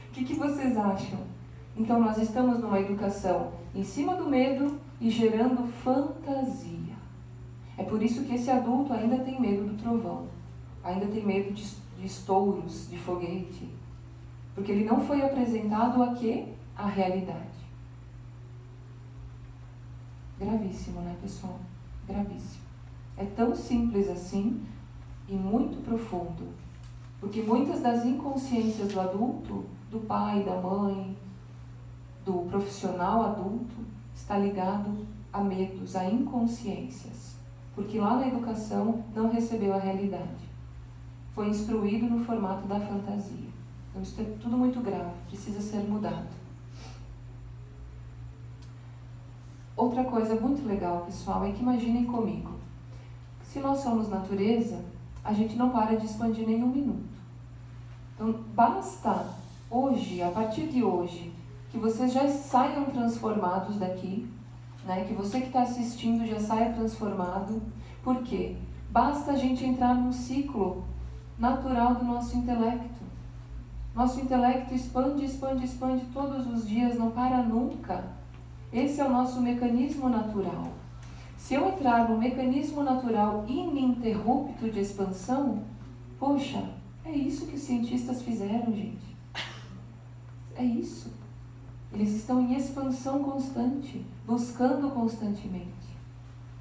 O que vocês acham? Então, nós estamos numa educação em cima do medo e gerando fantasia. É por isso que esse adulto ainda tem medo do trovão, ainda tem medo de estouros, de foguete, porque ele não foi apresentado a quê? A realidade. Gravíssimo, né, pessoal? Gravíssimo. É tão simples assim e muito profundo, porque muitas das inconsciências do adulto, do pai, da mãe, do profissional adulto, está ligado a medos, a inconsciências, porque lá na educação não recebeu a realidade, foi instruído no formato da fantasia. Então isso é tudo muito grave, precisa ser mudado. Outra coisa muito legal, pessoal, é que imaginem comigo, se nós somos natureza, a gente não para de expandir nem um minuto. Então basta hoje, a partir de hoje, que vocês já saiam transformados daqui, né? Que você que está assistindo já saia transformado. Por quê? Basta a gente entrar num ciclo natural do nosso intelecto. Nosso intelecto expande, expande, expande todos os dias, não para nunca. Esse é o nosso mecanismo natural. Se eu entrar no mecanismo natural ininterrupto de expansão, poxa, é isso que os cientistas fizeram, gente. É isso. Eles estão em expansão constante, buscando constantemente,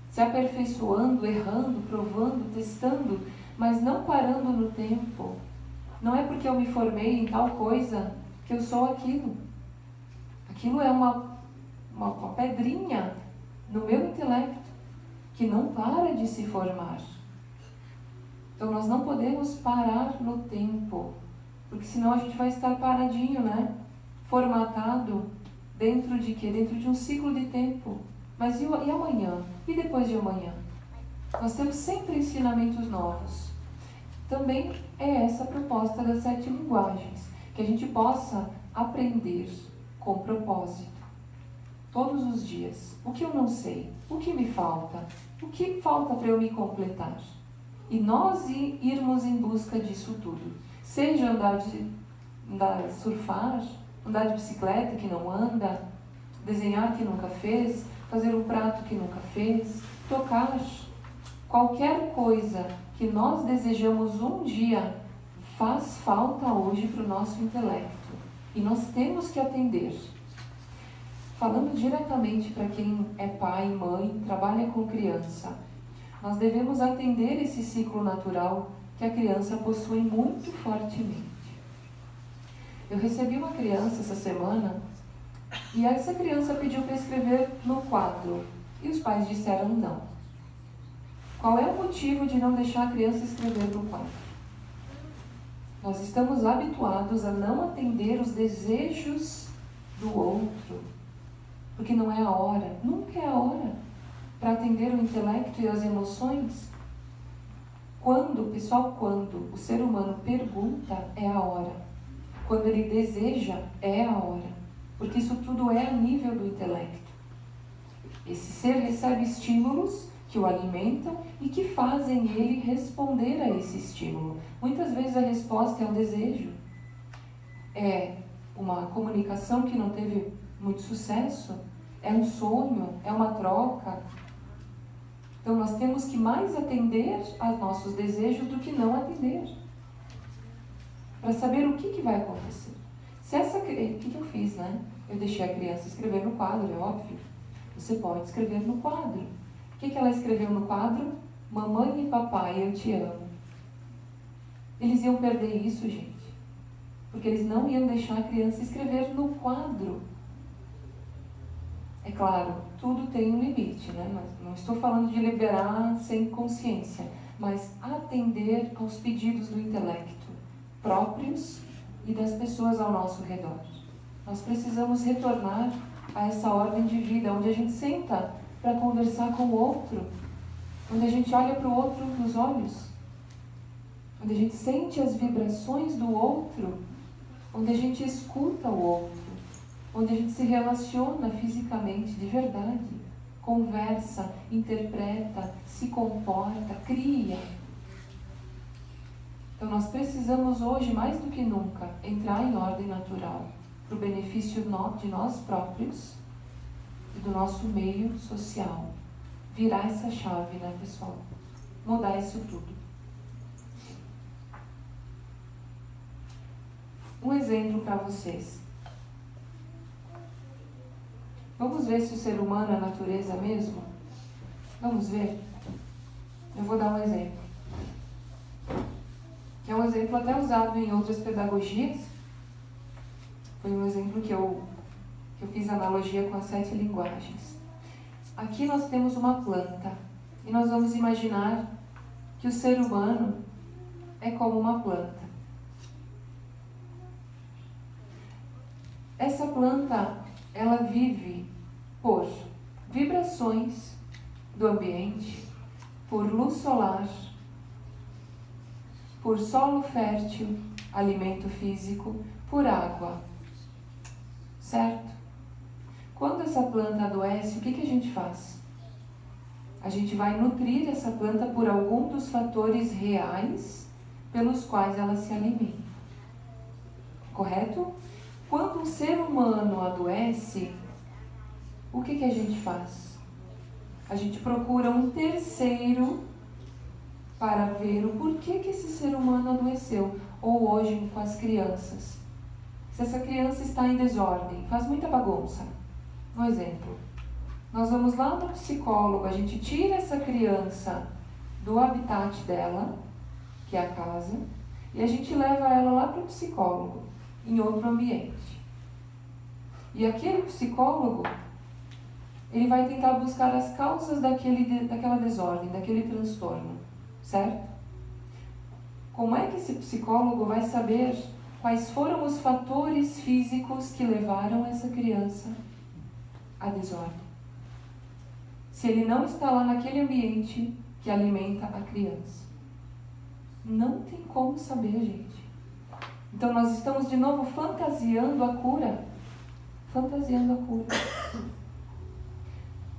se aperfeiçoando, errando, provando, testando, mas não parando no tempo. Não é porque eu me formei em tal coisa que eu sou aquilo. Aquilo é uma pedrinha no meu intelecto que não para de se formar. Então nós não podemos parar no tempo, porque senão a gente vai estar paradinho, né? Formatado dentro de quê? Dentro de um ciclo de tempo. Mas e amanhã? E depois de amanhã? Nós temos sempre ensinamentos novos. Também é essa a proposta das 7 linguagens, que a gente possa aprender com propósito, todos os dias. O que eu não sei? O que me falta? O que falta para eu me completar? E nós irmos em busca disso tudo. Seja surfar, andar de bicicleta que não anda, desenhar que nunca fez, fazer um prato que nunca fez, tocar. Qualquer coisa que nós desejamos um dia faz falta hoje para o nosso intelecto. E nós temos que atender. Falando diretamente para quem é pai, mãe, trabalha com criança, nós devemos atender esse ciclo natural que a criança possui muito fortemente. Eu recebi uma criança essa semana e essa criança pediu para escrever no quadro e os pais disseram não. Qual é o motivo de não deixar a criança escrever no quadro? Nós estamos habituados a não atender os desejos do outro, porque não é a hora, nunca é a hora para atender o intelecto e as emoções. Quando o ser humano pergunta, é a hora. Quando ele deseja, é a hora. Porque isso tudo é a nível do intelecto. Esse ser recebe estímulos que o alimentam e que fazem ele responder a esse estímulo. Muitas vezes a resposta é um desejo. É uma comunicação que não teve muito sucesso. É um sonho, é uma troca. Então nós temos que mais atender aos nossos desejos do que não atender. Para saber o que vai acontecer. O que eu fiz, né? Eu deixei a criança escrever no quadro, é óbvio. Você pode escrever no quadro. O que ela escreveu no quadro? Mamãe e papai, eu te amo. Eles iam perder isso, gente. Porque eles não iam deixar a criança escrever no quadro. É claro, tudo tem um limite, né? Não estou falando de liberar sem consciência, mas atender aos pedidos do intelecto. próprios e das pessoas ao nosso redor. Nós precisamos retornar a essa ordem de vida, onde a gente senta para conversar com o outro, onde a gente olha para o outro nos olhos, onde a gente sente as vibrações do outro, onde a gente escuta o outro, onde a gente se relaciona fisicamente de verdade, conversa, interpreta, se comporta, cria. Então nós precisamos hoje, mais do que nunca, entrar em ordem natural, para o benefício de nós próprios e do nosso meio social. Virar essa chave, né, pessoal? Mudar isso tudo. Um exemplo para vocês. Vamos ver se o ser humano é natureza mesmo? Vamos ver? Eu vou dar um exemplo. É um exemplo até usado em outras pedagogias. Foi um exemplo que eu fiz analogia com as 7 linguagens. Aqui nós temos uma planta. E nós vamos imaginar que o ser humano é como uma planta. Essa planta, ela vive por vibrações do ambiente, por luz solar, por solo fértil, alimento físico, por água. Certo? Quando essa planta adoece, o que a gente faz? A gente vai nutrir essa planta por algum dos fatores reais pelos quais ela se alimenta. Correto? Quando um ser humano adoece, o que a gente faz? A gente procura um terceiro para ver o porquê que esse ser humano adoeceu. Ou hoje com as crianças. Se essa criança está em desordem, faz muita bagunça. Um exemplo. Nós vamos lá no psicólogo, a gente tira essa criança do habitat dela, que é a casa, e a gente leva ela lá para o psicólogo, em outro ambiente. E aquele psicólogo, ele vai tentar buscar as causas daquela desordem, daquele transtorno, certo? Como é que esse psicólogo vai saber quais foram os fatores físicos que levaram essa criança à desordem? Se ele não está lá naquele ambiente que alimenta a criança. Não tem como saber, gente. Então nós estamos de novo fantasiando a cura. Fantasiando a cura.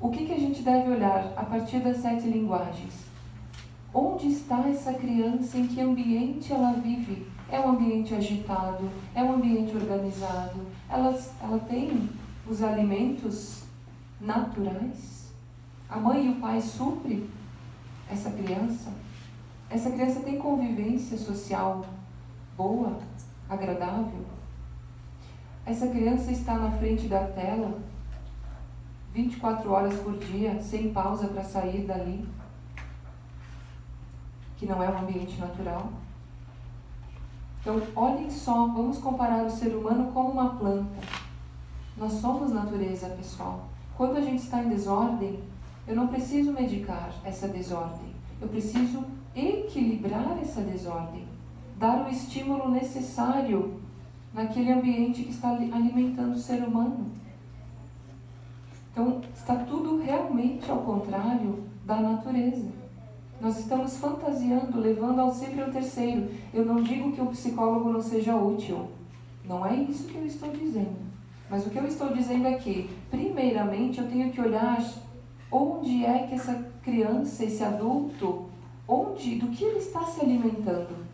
O que a gente deve olhar a partir das 7 linguagens? Onde está essa criança? Em que ambiente ela vive? É um ambiente agitado? É um ambiente organizado? Ela tem os alimentos naturais? A mãe e o pai suprem essa criança? Essa criança tem convivência social boa, agradável? Essa criança está na frente da tela 24 horas por dia, sem pausa para sair dali, que não é um ambiente natural? Então, olhem só, vamos comparar o ser humano como uma planta. Nós somos natureza, pessoal. Quando a gente está em desordem, eu não preciso medicar essa desordem. Eu preciso equilibrar essa desordem. Dar o estímulo necessário naquele ambiente que está alimentando o ser humano. Então, está tudo realmente ao contrário da natureza. Nós estamos fantasiando, levando ao sempre ao terceiro. Eu não digo que o psicólogo não seja útil. Não é isso que eu estou dizendo. Mas o que eu estou dizendo é que, primeiramente, eu tenho que olhar onde é que essa criança, esse adulto, do que ele está se alimentando.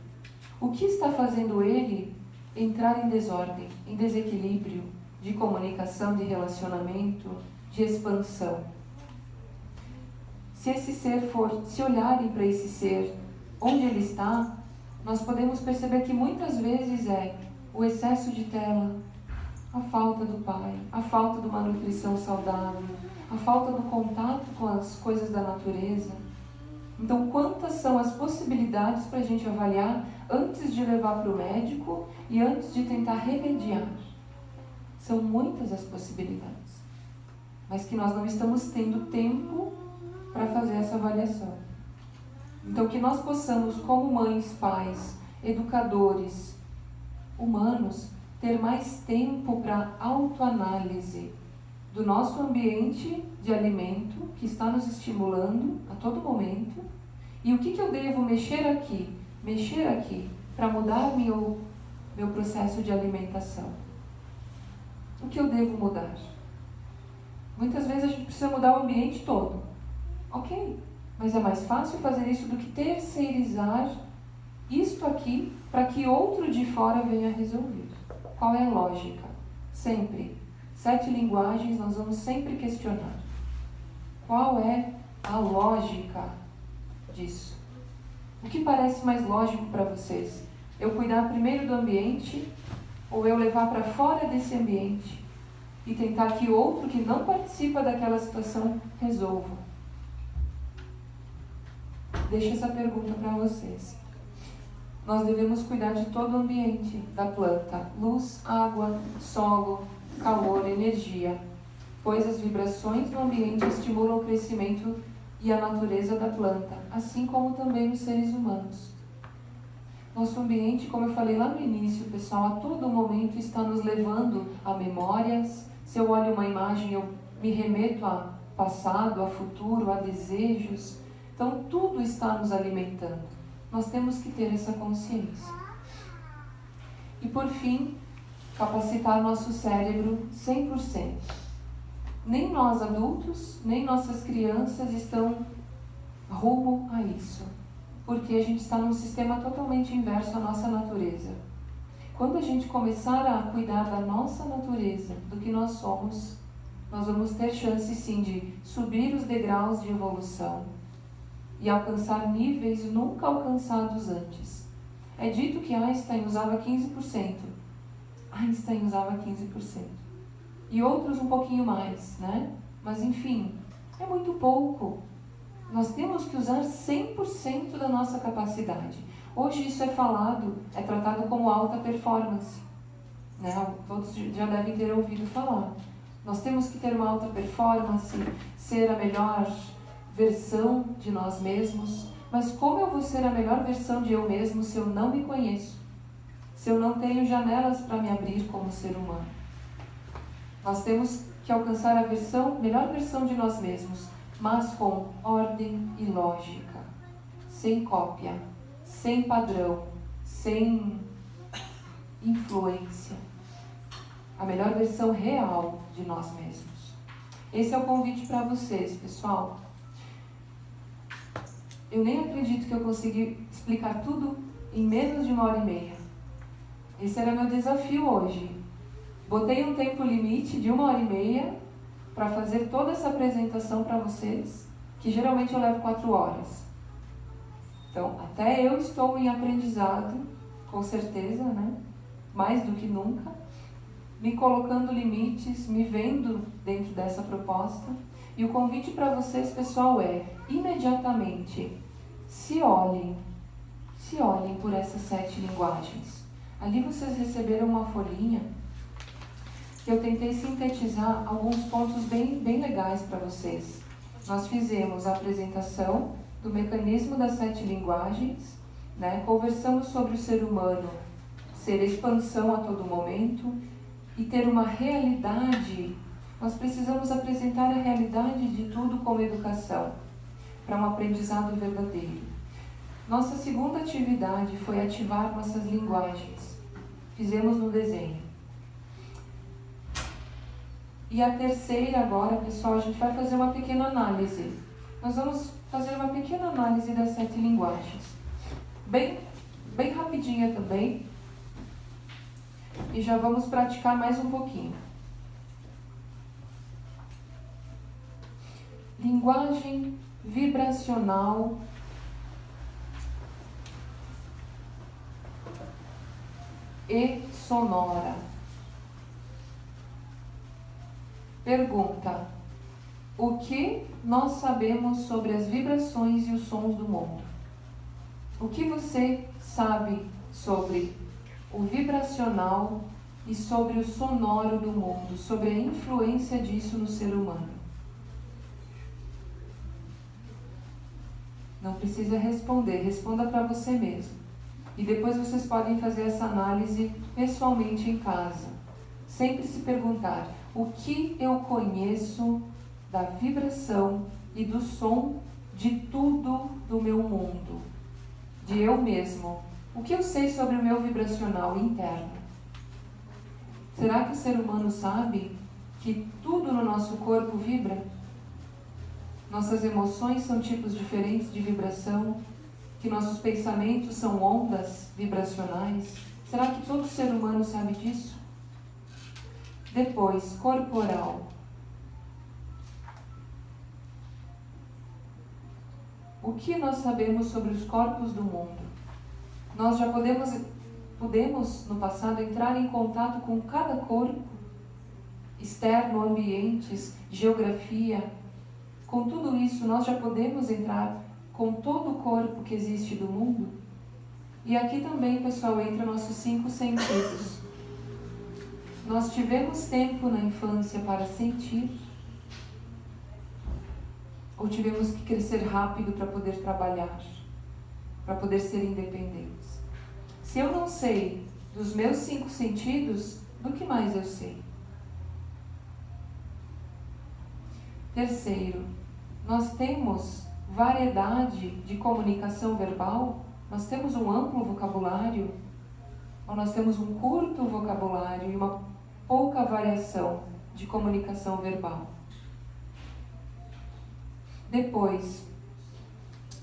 O que está fazendo ele entrar em desordem, em desequilíbrio de comunicação, de relacionamento, de expansão. Se olharem para esse ser, onde ele está, nós podemos perceber que muitas vezes é o excesso de tela, a falta do pai, a falta de uma nutrição saudável, a falta do contato com as coisas da natureza. Então, quantas são as possibilidades para a gente avaliar antes de levar para o médico e antes de tentar remediar? São muitas as possibilidades, mas que nós não estamos tendo tempo para fazer essa avaliação. Então, que nós possamos, como mães, pais, educadores, humanos, ter mais tempo para autoanálise do nosso ambiente de alimento, que está nos estimulando a todo momento, e o que eu devo mexer aqui, para mudar meu processo de alimentação. O que eu devo mudar? Muitas vezes a gente precisa mudar o ambiente todo. Ok, mas é mais fácil fazer isso do que terceirizar isto aqui para que outro de fora venha resolver. Qual é a lógica? Sempre. 7 linguagens nós vamos sempre questionar. Qual é a lógica disso? O que parece mais lógico para vocês? Eu cuidar primeiro do ambiente ou eu levar para fora desse ambiente e tentar que outro que não participa daquela situação resolva? Deixo essa pergunta para vocês. Nós devemos cuidar de todo o ambiente da planta, luz, água, solo, calor, energia, pois as vibrações no ambiente estimulam o crescimento e a natureza da planta, assim como também os seres humanos. Nosso ambiente, como eu falei lá no início, pessoal, a todo momento está nos levando a memórias. Se eu olho uma imagem, eu me remeto a passado, a futuro, a desejos. Então, tudo está nos alimentando. Nós temos que ter essa consciência. E, por fim, capacitar nosso cérebro 100%. Nem nós adultos, nem nossas crianças estão rumo a isso. Porque a gente está num sistema totalmente inverso à nossa natureza. Quando a gente começar a cuidar da nossa natureza, do que nós somos, nós vamos ter chance sim de subir os degraus de evolução e alcançar níveis nunca alcançados antes. É dito que Einstein usava 15%. Einstein usava 15%. E outros um pouquinho mais, né? Mas enfim, é muito pouco. Nós temos que usar 100% da nossa capacidade. Hoje isso é falado, é tratado como alta performance, né? Todos já devem ter ouvido falar. Nós temos que ter uma alta performance, ser a melhor versão de nós mesmos. Mas como eu vou ser a melhor versão de eu mesmo se eu não me conheço? Se eu não tenho janelas para me abrir como ser humano? Nós temos que alcançar a melhor versão de nós mesmos, mas com ordem e lógica, sem cópia, sem padrão, sem influência. A melhor versão real de nós mesmos. Esse é o convite para vocês, pessoal. Eu nem acredito que eu consegui explicar tudo em menos de 1h30. Esse era meu desafio hoje. Botei um tempo limite de 1h30 para fazer toda essa apresentação para vocês, que geralmente eu levo 4 horas. Então, até eu estou em aprendizado, com certeza, né? Mais do que nunca, me colocando limites, me vendo dentro dessa proposta. E o convite para vocês, pessoal, é, imediatamente, se olhem por essas 7 linguagens. Ali vocês receberam uma folhinha que eu tentei sintetizar alguns pontos bem legais para vocês. Nós fizemos a apresentação do mecanismo das 7 linguagens, né? Conversamos sobre o ser humano ser expansão a todo momento e ter uma realidade. Nós precisamos apresentar a realidade de tudo como educação, para um aprendizado verdadeiro. Nossa segunda atividade foi ativar nossas linguagens. Fizemos no desenho. E a terceira agora, pessoal, a gente vai fazer uma pequena análise. Nós vamos fazer uma pequena análise das 7 linguagens. Bem rapidinha também. E já vamos praticar mais um pouquinho. Linguagem vibracional e sonora. Pergunta: o que nós sabemos sobre as vibrações e os sons do mundo? O que você sabe sobre o vibracional e sobre o sonoro do mundo, sobre a influência disso no ser humano? Não precisa responder, responda para você mesmo. E depois vocês podem fazer essa análise pessoalmente em casa. Sempre se perguntar: o que eu conheço da vibração e do som de tudo do meu mundo, de eu mesmo? O que eu sei sobre o meu vibracional interno? Será que o ser humano sabe que tudo no nosso corpo vibra? Nossas emoções são tipos diferentes de vibração? Que nossos pensamentos são ondas vibracionais? Será que todo ser humano sabe disso? Depois, corporal. O que nós sabemos sobre os corpos do mundo? Nós já podemos no passado entrar em contato com cada corpo, externo, ambientes, geografia. Com tudo isso, nós já podemos entrar com todo o corpo que existe do mundo? E aqui também, pessoal, entra nossos 5 sentidos. Nós tivemos tempo na infância para sentir? Ou tivemos que crescer rápido para poder trabalhar, para poder ser independentes? Se eu não sei dos meus 5 sentidos, do que mais eu sei? Terceiro, nós temos variedade de comunicação verbal? Nós temos um amplo vocabulário? Ou nós temos um curto vocabulário e uma pouca variação de comunicação verbal? Depois,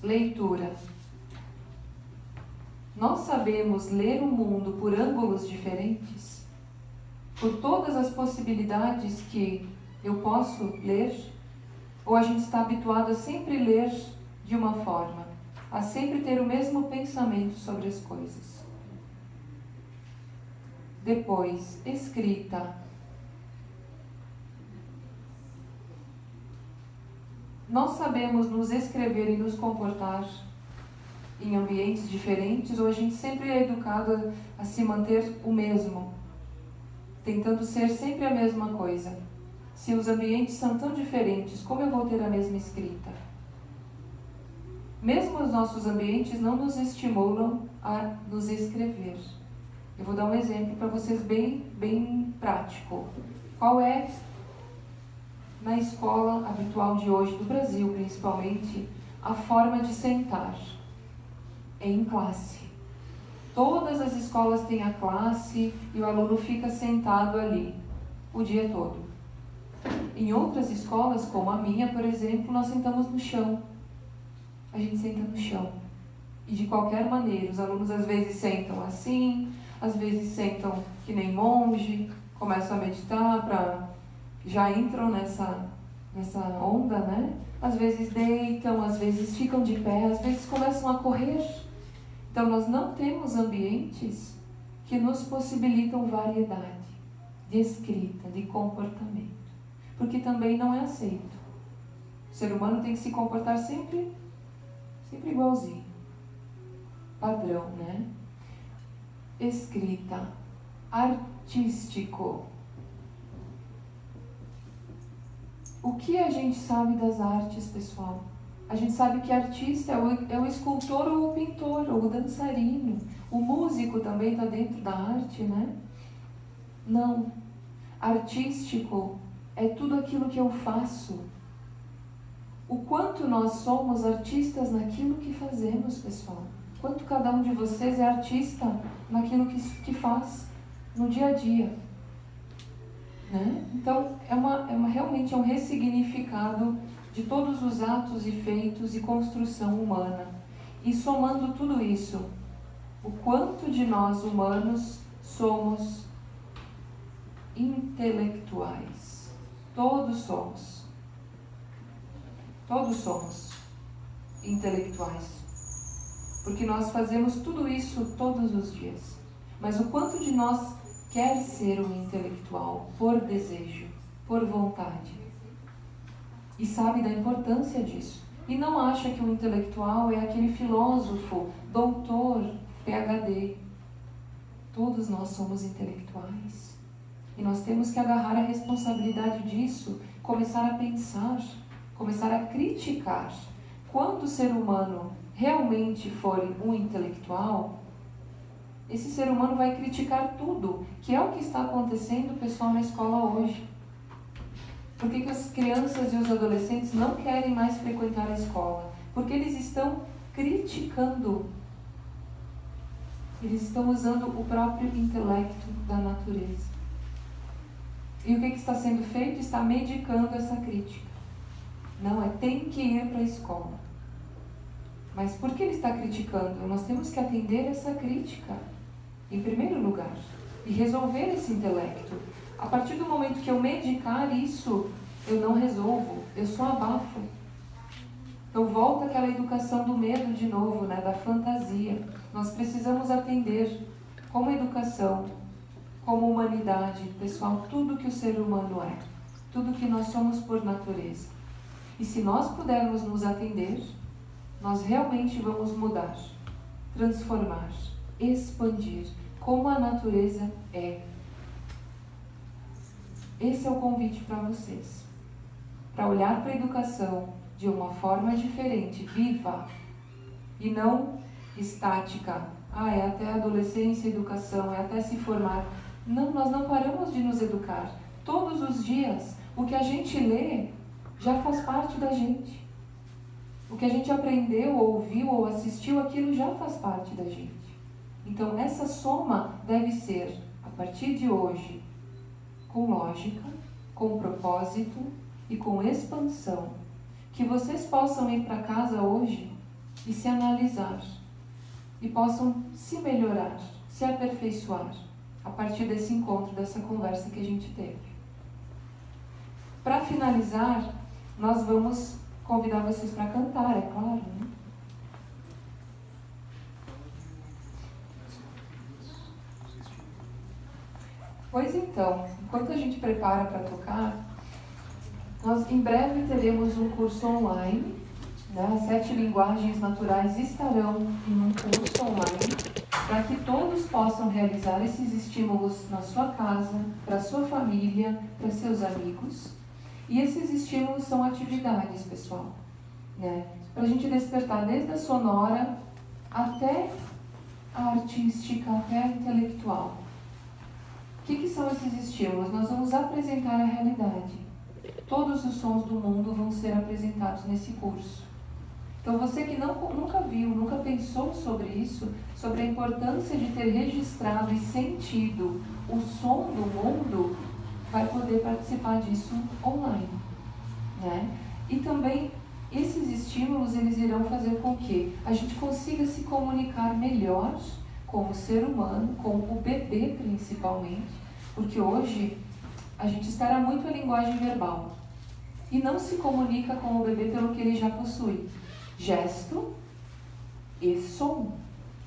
leitura. Nós sabemos ler o mundo por ângulos diferentes? Por todas as possibilidades que eu posso ler? Ou a gente está habituado a sempre ler de uma forma, a sempre ter o mesmo pensamento sobre as coisas? Depois, escrita. Nós sabemos nos escrever e nos comportar em ambientes diferentes, ou a gente sempre é educado a se manter o mesmo, tentando ser sempre a mesma coisa? Se os ambientes são tão diferentes, como eu vou ter a mesma escrita? Mesmo os nossos ambientes não nos estimulam a nos escrever. Eu vou dar um exemplo para vocês bem prático. Qual é, na escola habitual de hoje, do Brasil principalmente, a forma de sentar? É em classe. Todas as escolas têm a classe e o aluno fica sentado ali o dia todo. Em outras escolas, como a minha, por exemplo, nós sentamos no chão. A gente senta no chão. E de qualquer maneira, os alunos às vezes sentam assim, às vezes sentam que nem monge, começam a meditar, já entram nessa onda, né? Às vezes deitam, às vezes ficam de pé, às vezes começam a correr. Então nós não temos ambientes que nos possibilitam variedade de escrita, de comportamento. Porque também não é aceito. O ser humano tem que se comportar sempre igualzinho. Padrão, né? Escrita. Artístico. O que a gente sabe das artes, pessoal? A gente sabe que artista é o escultor ou o pintor, ou o dançarino. O músico também está dentro da arte, né? Não. Artístico é tudo aquilo que eu faço. O quanto nós somos artistas naquilo que fazemos, pessoal. Quanto cada um de vocês é artista naquilo que faz no dia a dia. Né? Então, realmente é um ressignificado de todos os atos e feitos e construção humana. E somando tudo isso, o quanto de nós humanos somos intelectuais. Todos somos. Todos somos intelectuais. Porque nós fazemos tudo isso todos os dias. Mas o quanto de nós quer ser um intelectual por desejo, por vontade? E sabe da importância disso. E não acha que o intelectual é aquele filósofo, doutor, PhD. Todos nós somos intelectuais. E nós temos que agarrar a responsabilidade disso, começar a pensar, começar a criticar. Quando o ser humano realmente for um intelectual, esse ser humano vai criticar tudo, que é o que está acontecendo, pessoal, na escola hoje. Por que as crianças e os adolescentes não querem mais frequentar a escola? Porque eles estão criticando. Eles estão usando o próprio intelecto da natureza. E o que está sendo feito? Está medicando essa crítica. Não, tem que ir para a escola. Mas por que ele está criticando? Nós temos que atender essa crítica, em primeiro lugar, e resolver esse intelecto. A partir do momento que eu medicar isso, eu não resolvo, eu só abafo. Então volta aquela educação do medo de novo, né, da fantasia. Nós precisamos atender como educação, como humanidade, pessoal, tudo que o ser humano é, tudo que nós somos por natureza. E se nós pudermos nos atender, nós realmente vamos mudar, transformar, expandir, como a natureza é. Esse é o convite para vocês, para olhar para a educação de uma forma diferente, viva, e não estática. É até a adolescência, educação, é até se formar. Não, nós não paramos de nos educar. Todos os dias, o que a gente lê já faz parte da gente. O que a gente aprendeu, ouviu ou assistiu, aquilo já faz parte da gente. Então, essa soma deve ser, a partir de hoje, com lógica, com propósito e com expansão. Que vocês possam ir para casa hoje e se analisar. E possam se melhorar, se aperfeiçoar, a partir desse encontro, dessa conversa que a gente teve. Para finalizar, nós vamos convidar vocês para cantar, é claro, né? Pois então, enquanto a gente prepara para tocar, nós em breve teremos um curso online, né? As 7 linguagens naturais estarão em um curso online, para que todos possam realizar esses estímulos na sua casa, para a sua família, para seus amigos. E esses estímulos são atividades, pessoal, né? Para a gente despertar desde a sonora até a artística, até a intelectual. O que são esses estímulos? Nós vamos apresentar a realidade. Todos os sons do mundo vão ser apresentados nesse curso. Então você que nunca viu, nunca pensou sobre isso, sobre a importância de ter registrado e sentido o som do mundo, vai poder participar disso online, né? E também esses estímulos, eles irão fazer com que a gente consiga se comunicar melhor com o ser humano, com o bebê principalmente, porque hoje a gente espera muito a linguagem verbal e não se comunica com o bebê pelo que ele já possui, gesto e som.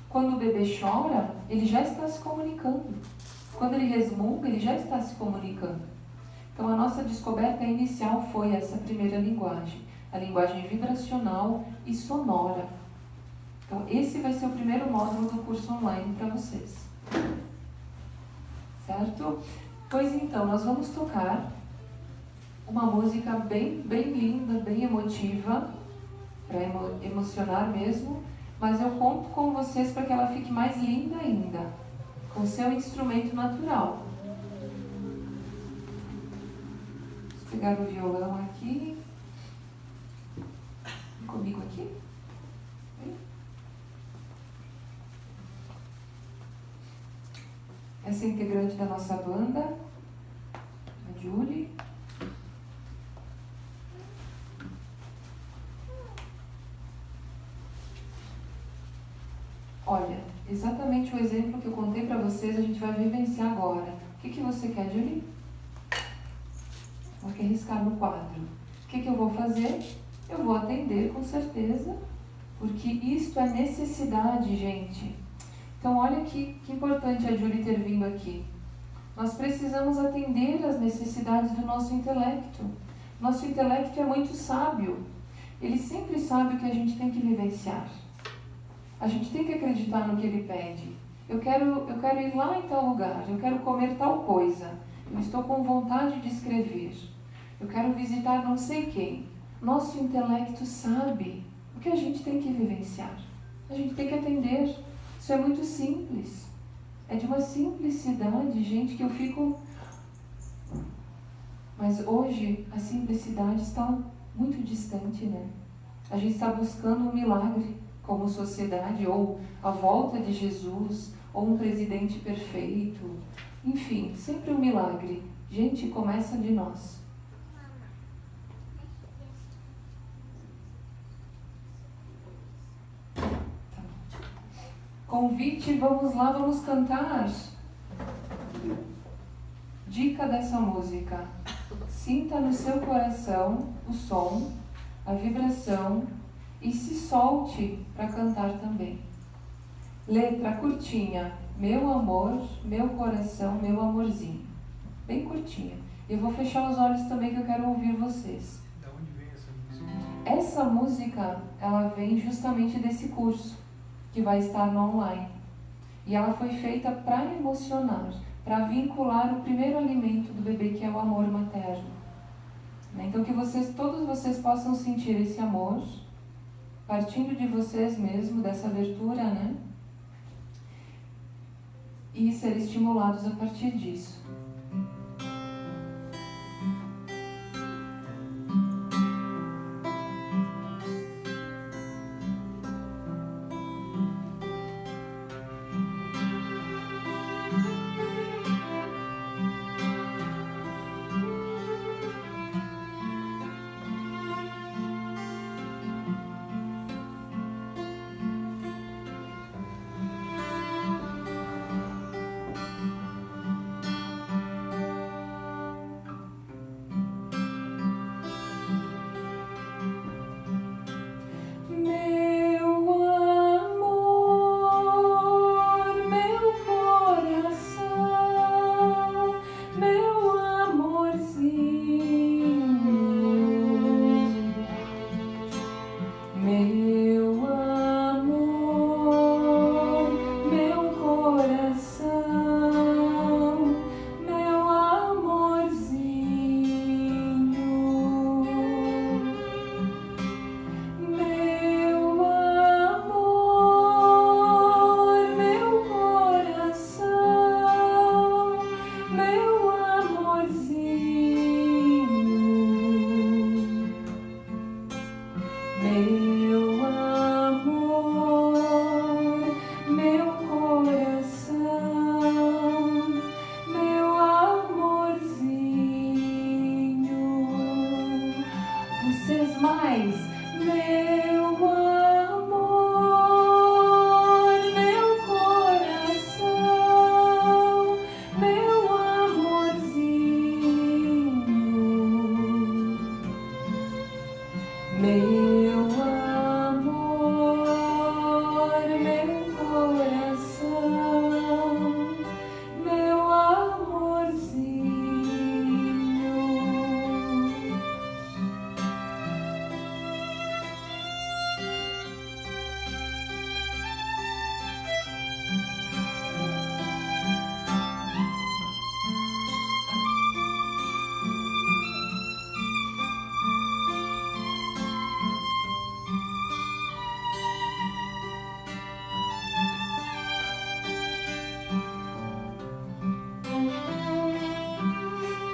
Quando o bebê chora, ele já está se comunicando. Quando ele resmunga, ele já está se comunicando. Então a nossa descoberta inicial foi essa primeira linguagem, a linguagem vibracional e sonora. Então esse vai ser o primeiro módulo do curso online para vocês. Certo? Pois então, nós vamos tocar uma música bem linda, bem emotiva, para emocionar mesmo, mas eu conto com vocês para que ela fique mais linda ainda, com seu instrumento natural. Vou pegar o violão aqui, comigo aqui. Essa é integrante da nossa banda, a Julie. Olha, exatamente o exemplo que eu contei para vocês, a gente vai vivenciar agora. O que você quer, Julie? Ela quer riscar no quadro. O que eu vou fazer? Eu vou atender, com certeza, porque isto é necessidade, gente. Então, olha que importante a Julie ter vindo aqui. Nós precisamos atender às necessidades do nosso intelecto. Nosso intelecto é muito sábio. Ele sempre sabe o que a gente tem que vivenciar. A gente tem que acreditar no que ele pede. Eu quero ir lá em tal lugar, eu quero comer tal coisa, eu estou com vontade de escrever, eu quero visitar não sei quem. Nosso intelecto sabe o que a gente tem que vivenciar. A gente tem que atender. Isso é muito simples. É de uma simplicidade, gente, que eu fico... Mas hoje a simplicidade está muito distante, né? A gente está buscando um milagre como sociedade, ou a volta de Jesus, ou um presidente perfeito. Enfim, sempre um milagre. Gente, começa de nós. Tá. Convite, vamos lá, vamos cantar. Dica dessa música: sinta no seu coração o som, a vibração e se solte para cantar também. Letra curtinha: meu amor, meu coração, meu amorzinho. Bem curtinha. Eu vou fechar os olhos também, que eu quero ouvir vocês. Da onde vem essa música? Essa música, ela vem justamente desse curso que vai estar no online. E ela foi feita para emocionar, para vincular o primeiro alimento do bebê, que é o amor materno. Então que todos vocês possam sentir esse amor, partindo de vocês mesmos, dessa abertura, né? E ser estimulados a partir disso.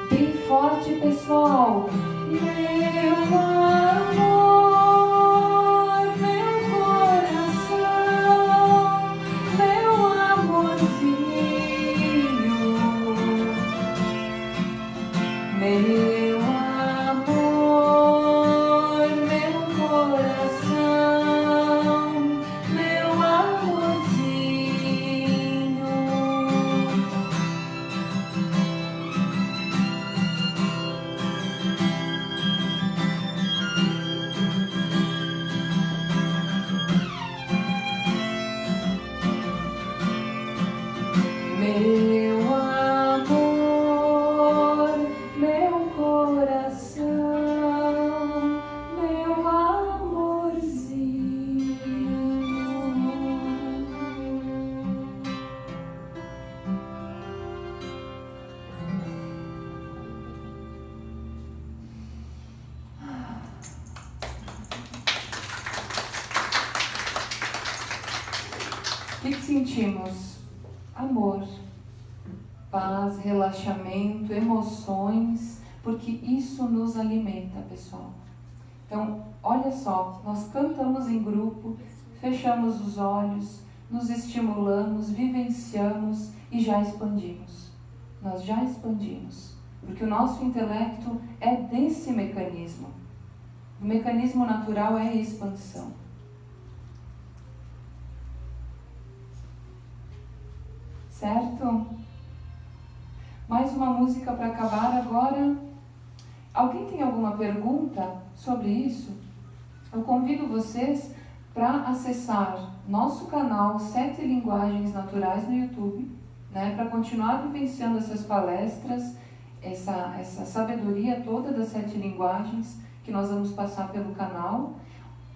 Bem forte, pessoal. Meu amor, meu coração, meu amorzinho, meu amor, meu coração, meu amorzinho. Meu amor, meu coração, meu amorzinho. O que sentimos amor, paz, relaxamento, emoções, porque isso nos alimenta, pessoal. Então, olha só, nós cantamos em grupo, fechamos os olhos, nos estimulamos, vivenciamos e já expandimos. Nós já expandimos, porque o nosso intelecto é desse mecanismo. O mecanismo natural é a expansão. Certo? Mais uma música para acabar agora. Alguém tem alguma pergunta sobre isso? Eu convido vocês para acessar nosso canal 7 Linguagens Naturais no YouTube, né, para continuar vivenciando essas palestras, essa sabedoria toda das 7 linguagens que nós vamos passar pelo canal.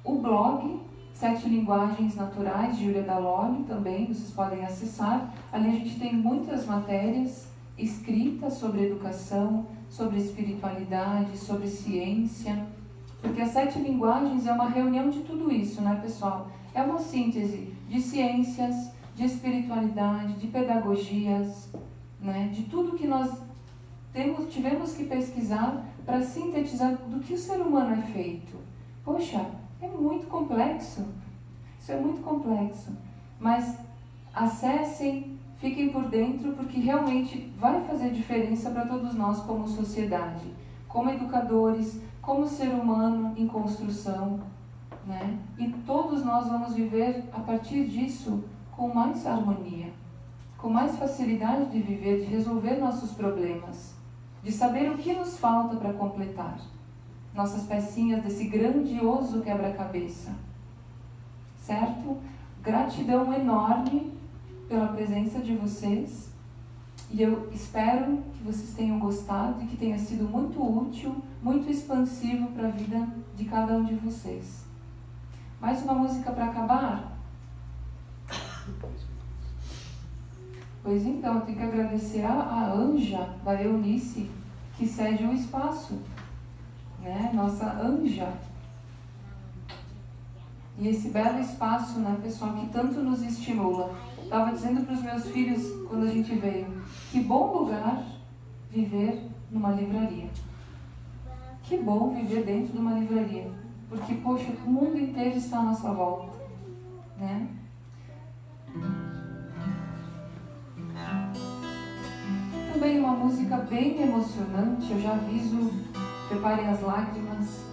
O blog 7 Linguagens Naturais, de Júlia Daloli, também vocês podem acessar. Ali a gente tem muitas matérias escritas sobre educação, sobre espiritualidade, sobre ciência, porque as 7 linguagens é uma reunião de tudo isso, né, pessoal? É uma síntese de ciências, de espiritualidade, de pedagogias, né, de tudo que nós tivemos que pesquisar para sintetizar do que o ser humano é feito. Poxa, é muito complexo, isso é muito complexo, mas acessem, fiquem por dentro, porque realmente vai fazer diferença para todos nós como sociedade, como educadores, como ser humano em construção, né? E todos nós vamos viver a partir disso com mais harmonia, com mais facilidade de viver, de resolver nossos problemas, de saber o que nos falta para completar nossas pecinhas desse grandioso quebra-cabeça. Certo? Gratidão enorme pela presença de vocês, e eu espero que vocês tenham gostado e que tenha sido muito útil, muito expansivo para a vida de cada um de vocês. Mais uma música para acabar? Pois então, eu tenho que agradecer a Anja, da Eunice, que cede o espaço, né? Nossa Anja. E esse belo espaço, né, pessoal, que tanto nos estimula. Estava dizendo para os meus filhos, quando a gente veio, que bom lugar viver numa livraria. Que bom viver dentro de uma livraria. Porque, poxa, o mundo inteiro está à nossa volta, né? Também uma música bem emocionante, eu já aviso, preparem as lágrimas.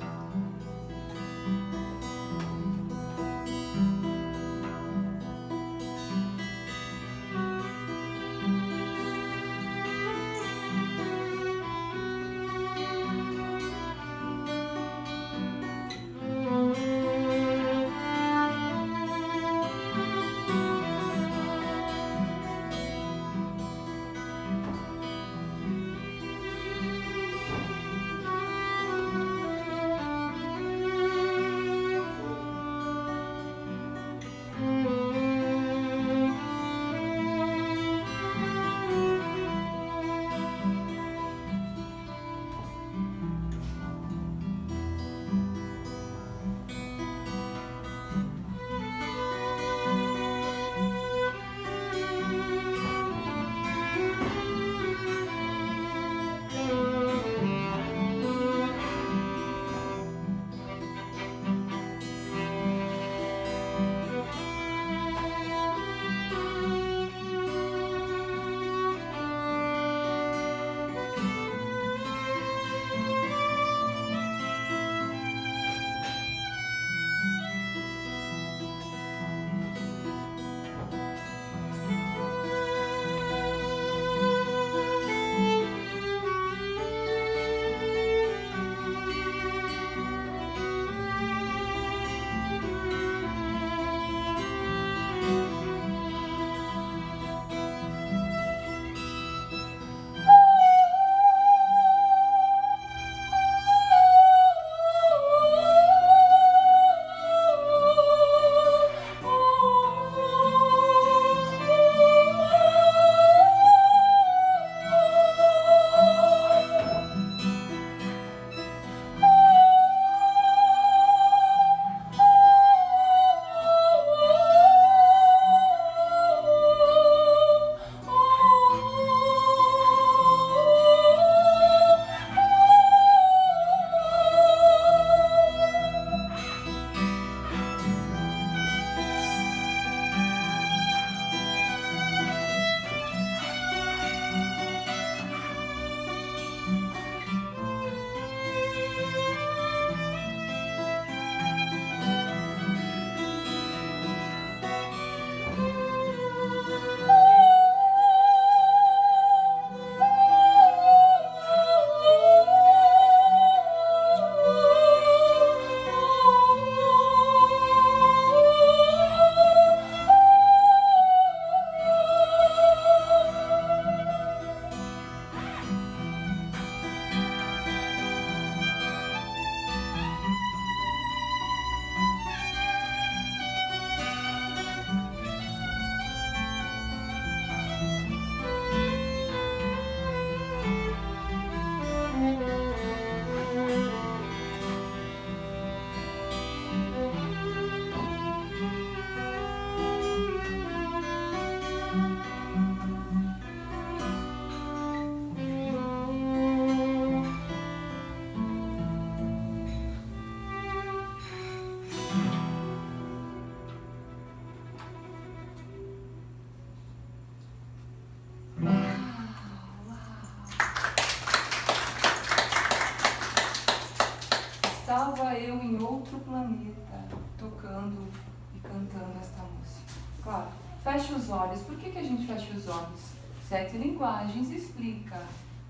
Feche os olhos. Por que a gente fecha os olhos? 7 linguagens explica.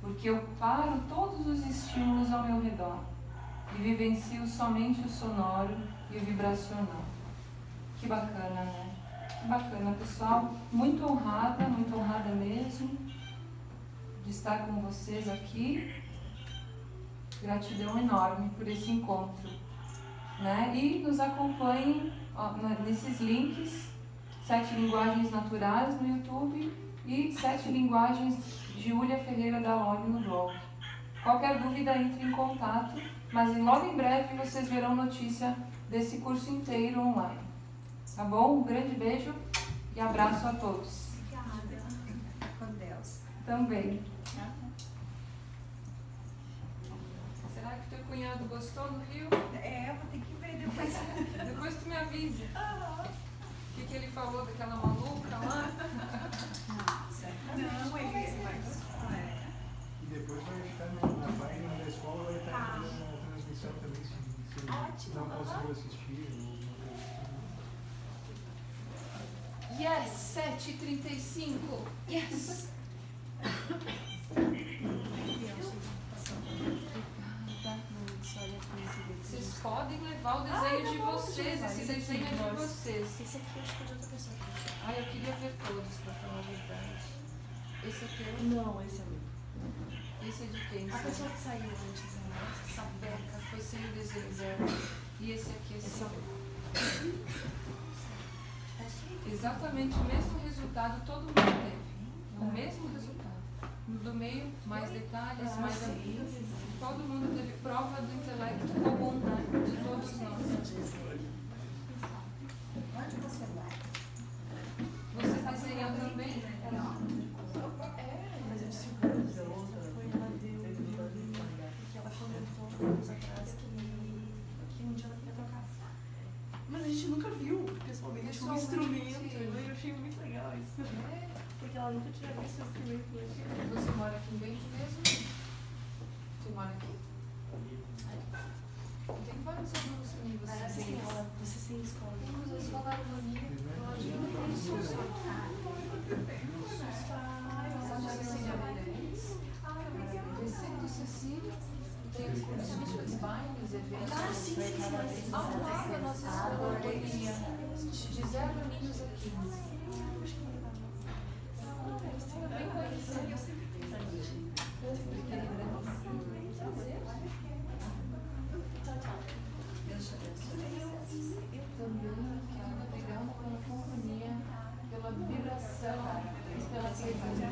Porque eu paro todos os estímulos ao meu redor e vivencio somente o sonoro e o vibracional. Que bacana, né? Que bacana, pessoal. Muito honrada mesmo de estar com vocês aqui. Gratidão enorme por esse encontro, né? E nos acompanhem nesses links, 7 linguagens naturais no YouTube e 7 linguagens de Júlia Ferreira da Log no blog. Qualquer dúvida, entre em contato, mas logo em breve vocês verão notícia desse curso inteiro online. Tá bom? Um grande beijo e abraço a todos. Obrigada. Com Deus. Também. Será que teu cunhado gostou no Rio? Eu vou ter que ver depois. Depois tu me avisa. O que ele falou daquela maluca lá? Não, ele vai gostar. E depois vai estar na página da escola, vai estar fazendo uma transmissão também, se não conseguiu assistir. Yes, 7h35. Yes! Vocês podem levar o desenho de vocês, esse desenho é de vocês. Esse aqui eu acho que é de outra pessoa. Eu queria ver todos, pra falar a verdade. Esse é teu? Não, esse é meu. Esse é de quem? A pessoa que saiu antes, né? Sabeca, foi sem o desenho dela. E esse aqui é seu. Exatamente o mesmo resultado todo mundo teve. O mesmo resultado. Do meio, mais detalhes, mais aqui. Todo mundo teve prova do intelecto comum, né? De todos nós. Onde você vai? Vocês desenham também? Mas eu disse foi ela deu porque ela comentou anos atrás que um dia ela queria tocar. Mas a gente nunca viu pessoalmente um instrumento. Eu achei muito legal isso. Porque ela nunca tinha visto esse instrumento. Você mora aqui em Bento mesmo? Você mora aqui? Tem vários alunos também. Você sem escola. Vocês falaram na minha. Eu acho que não tem solução. Cecília Meirelles. Receito Cecília. Tem os cursos, bailes, eventos. Sim. Ao lado da nossa escola harmonia. De 0 aninhos a 15. Bem conhecido. Eu também quero navegando pela companhia, pela vibração e pela presença.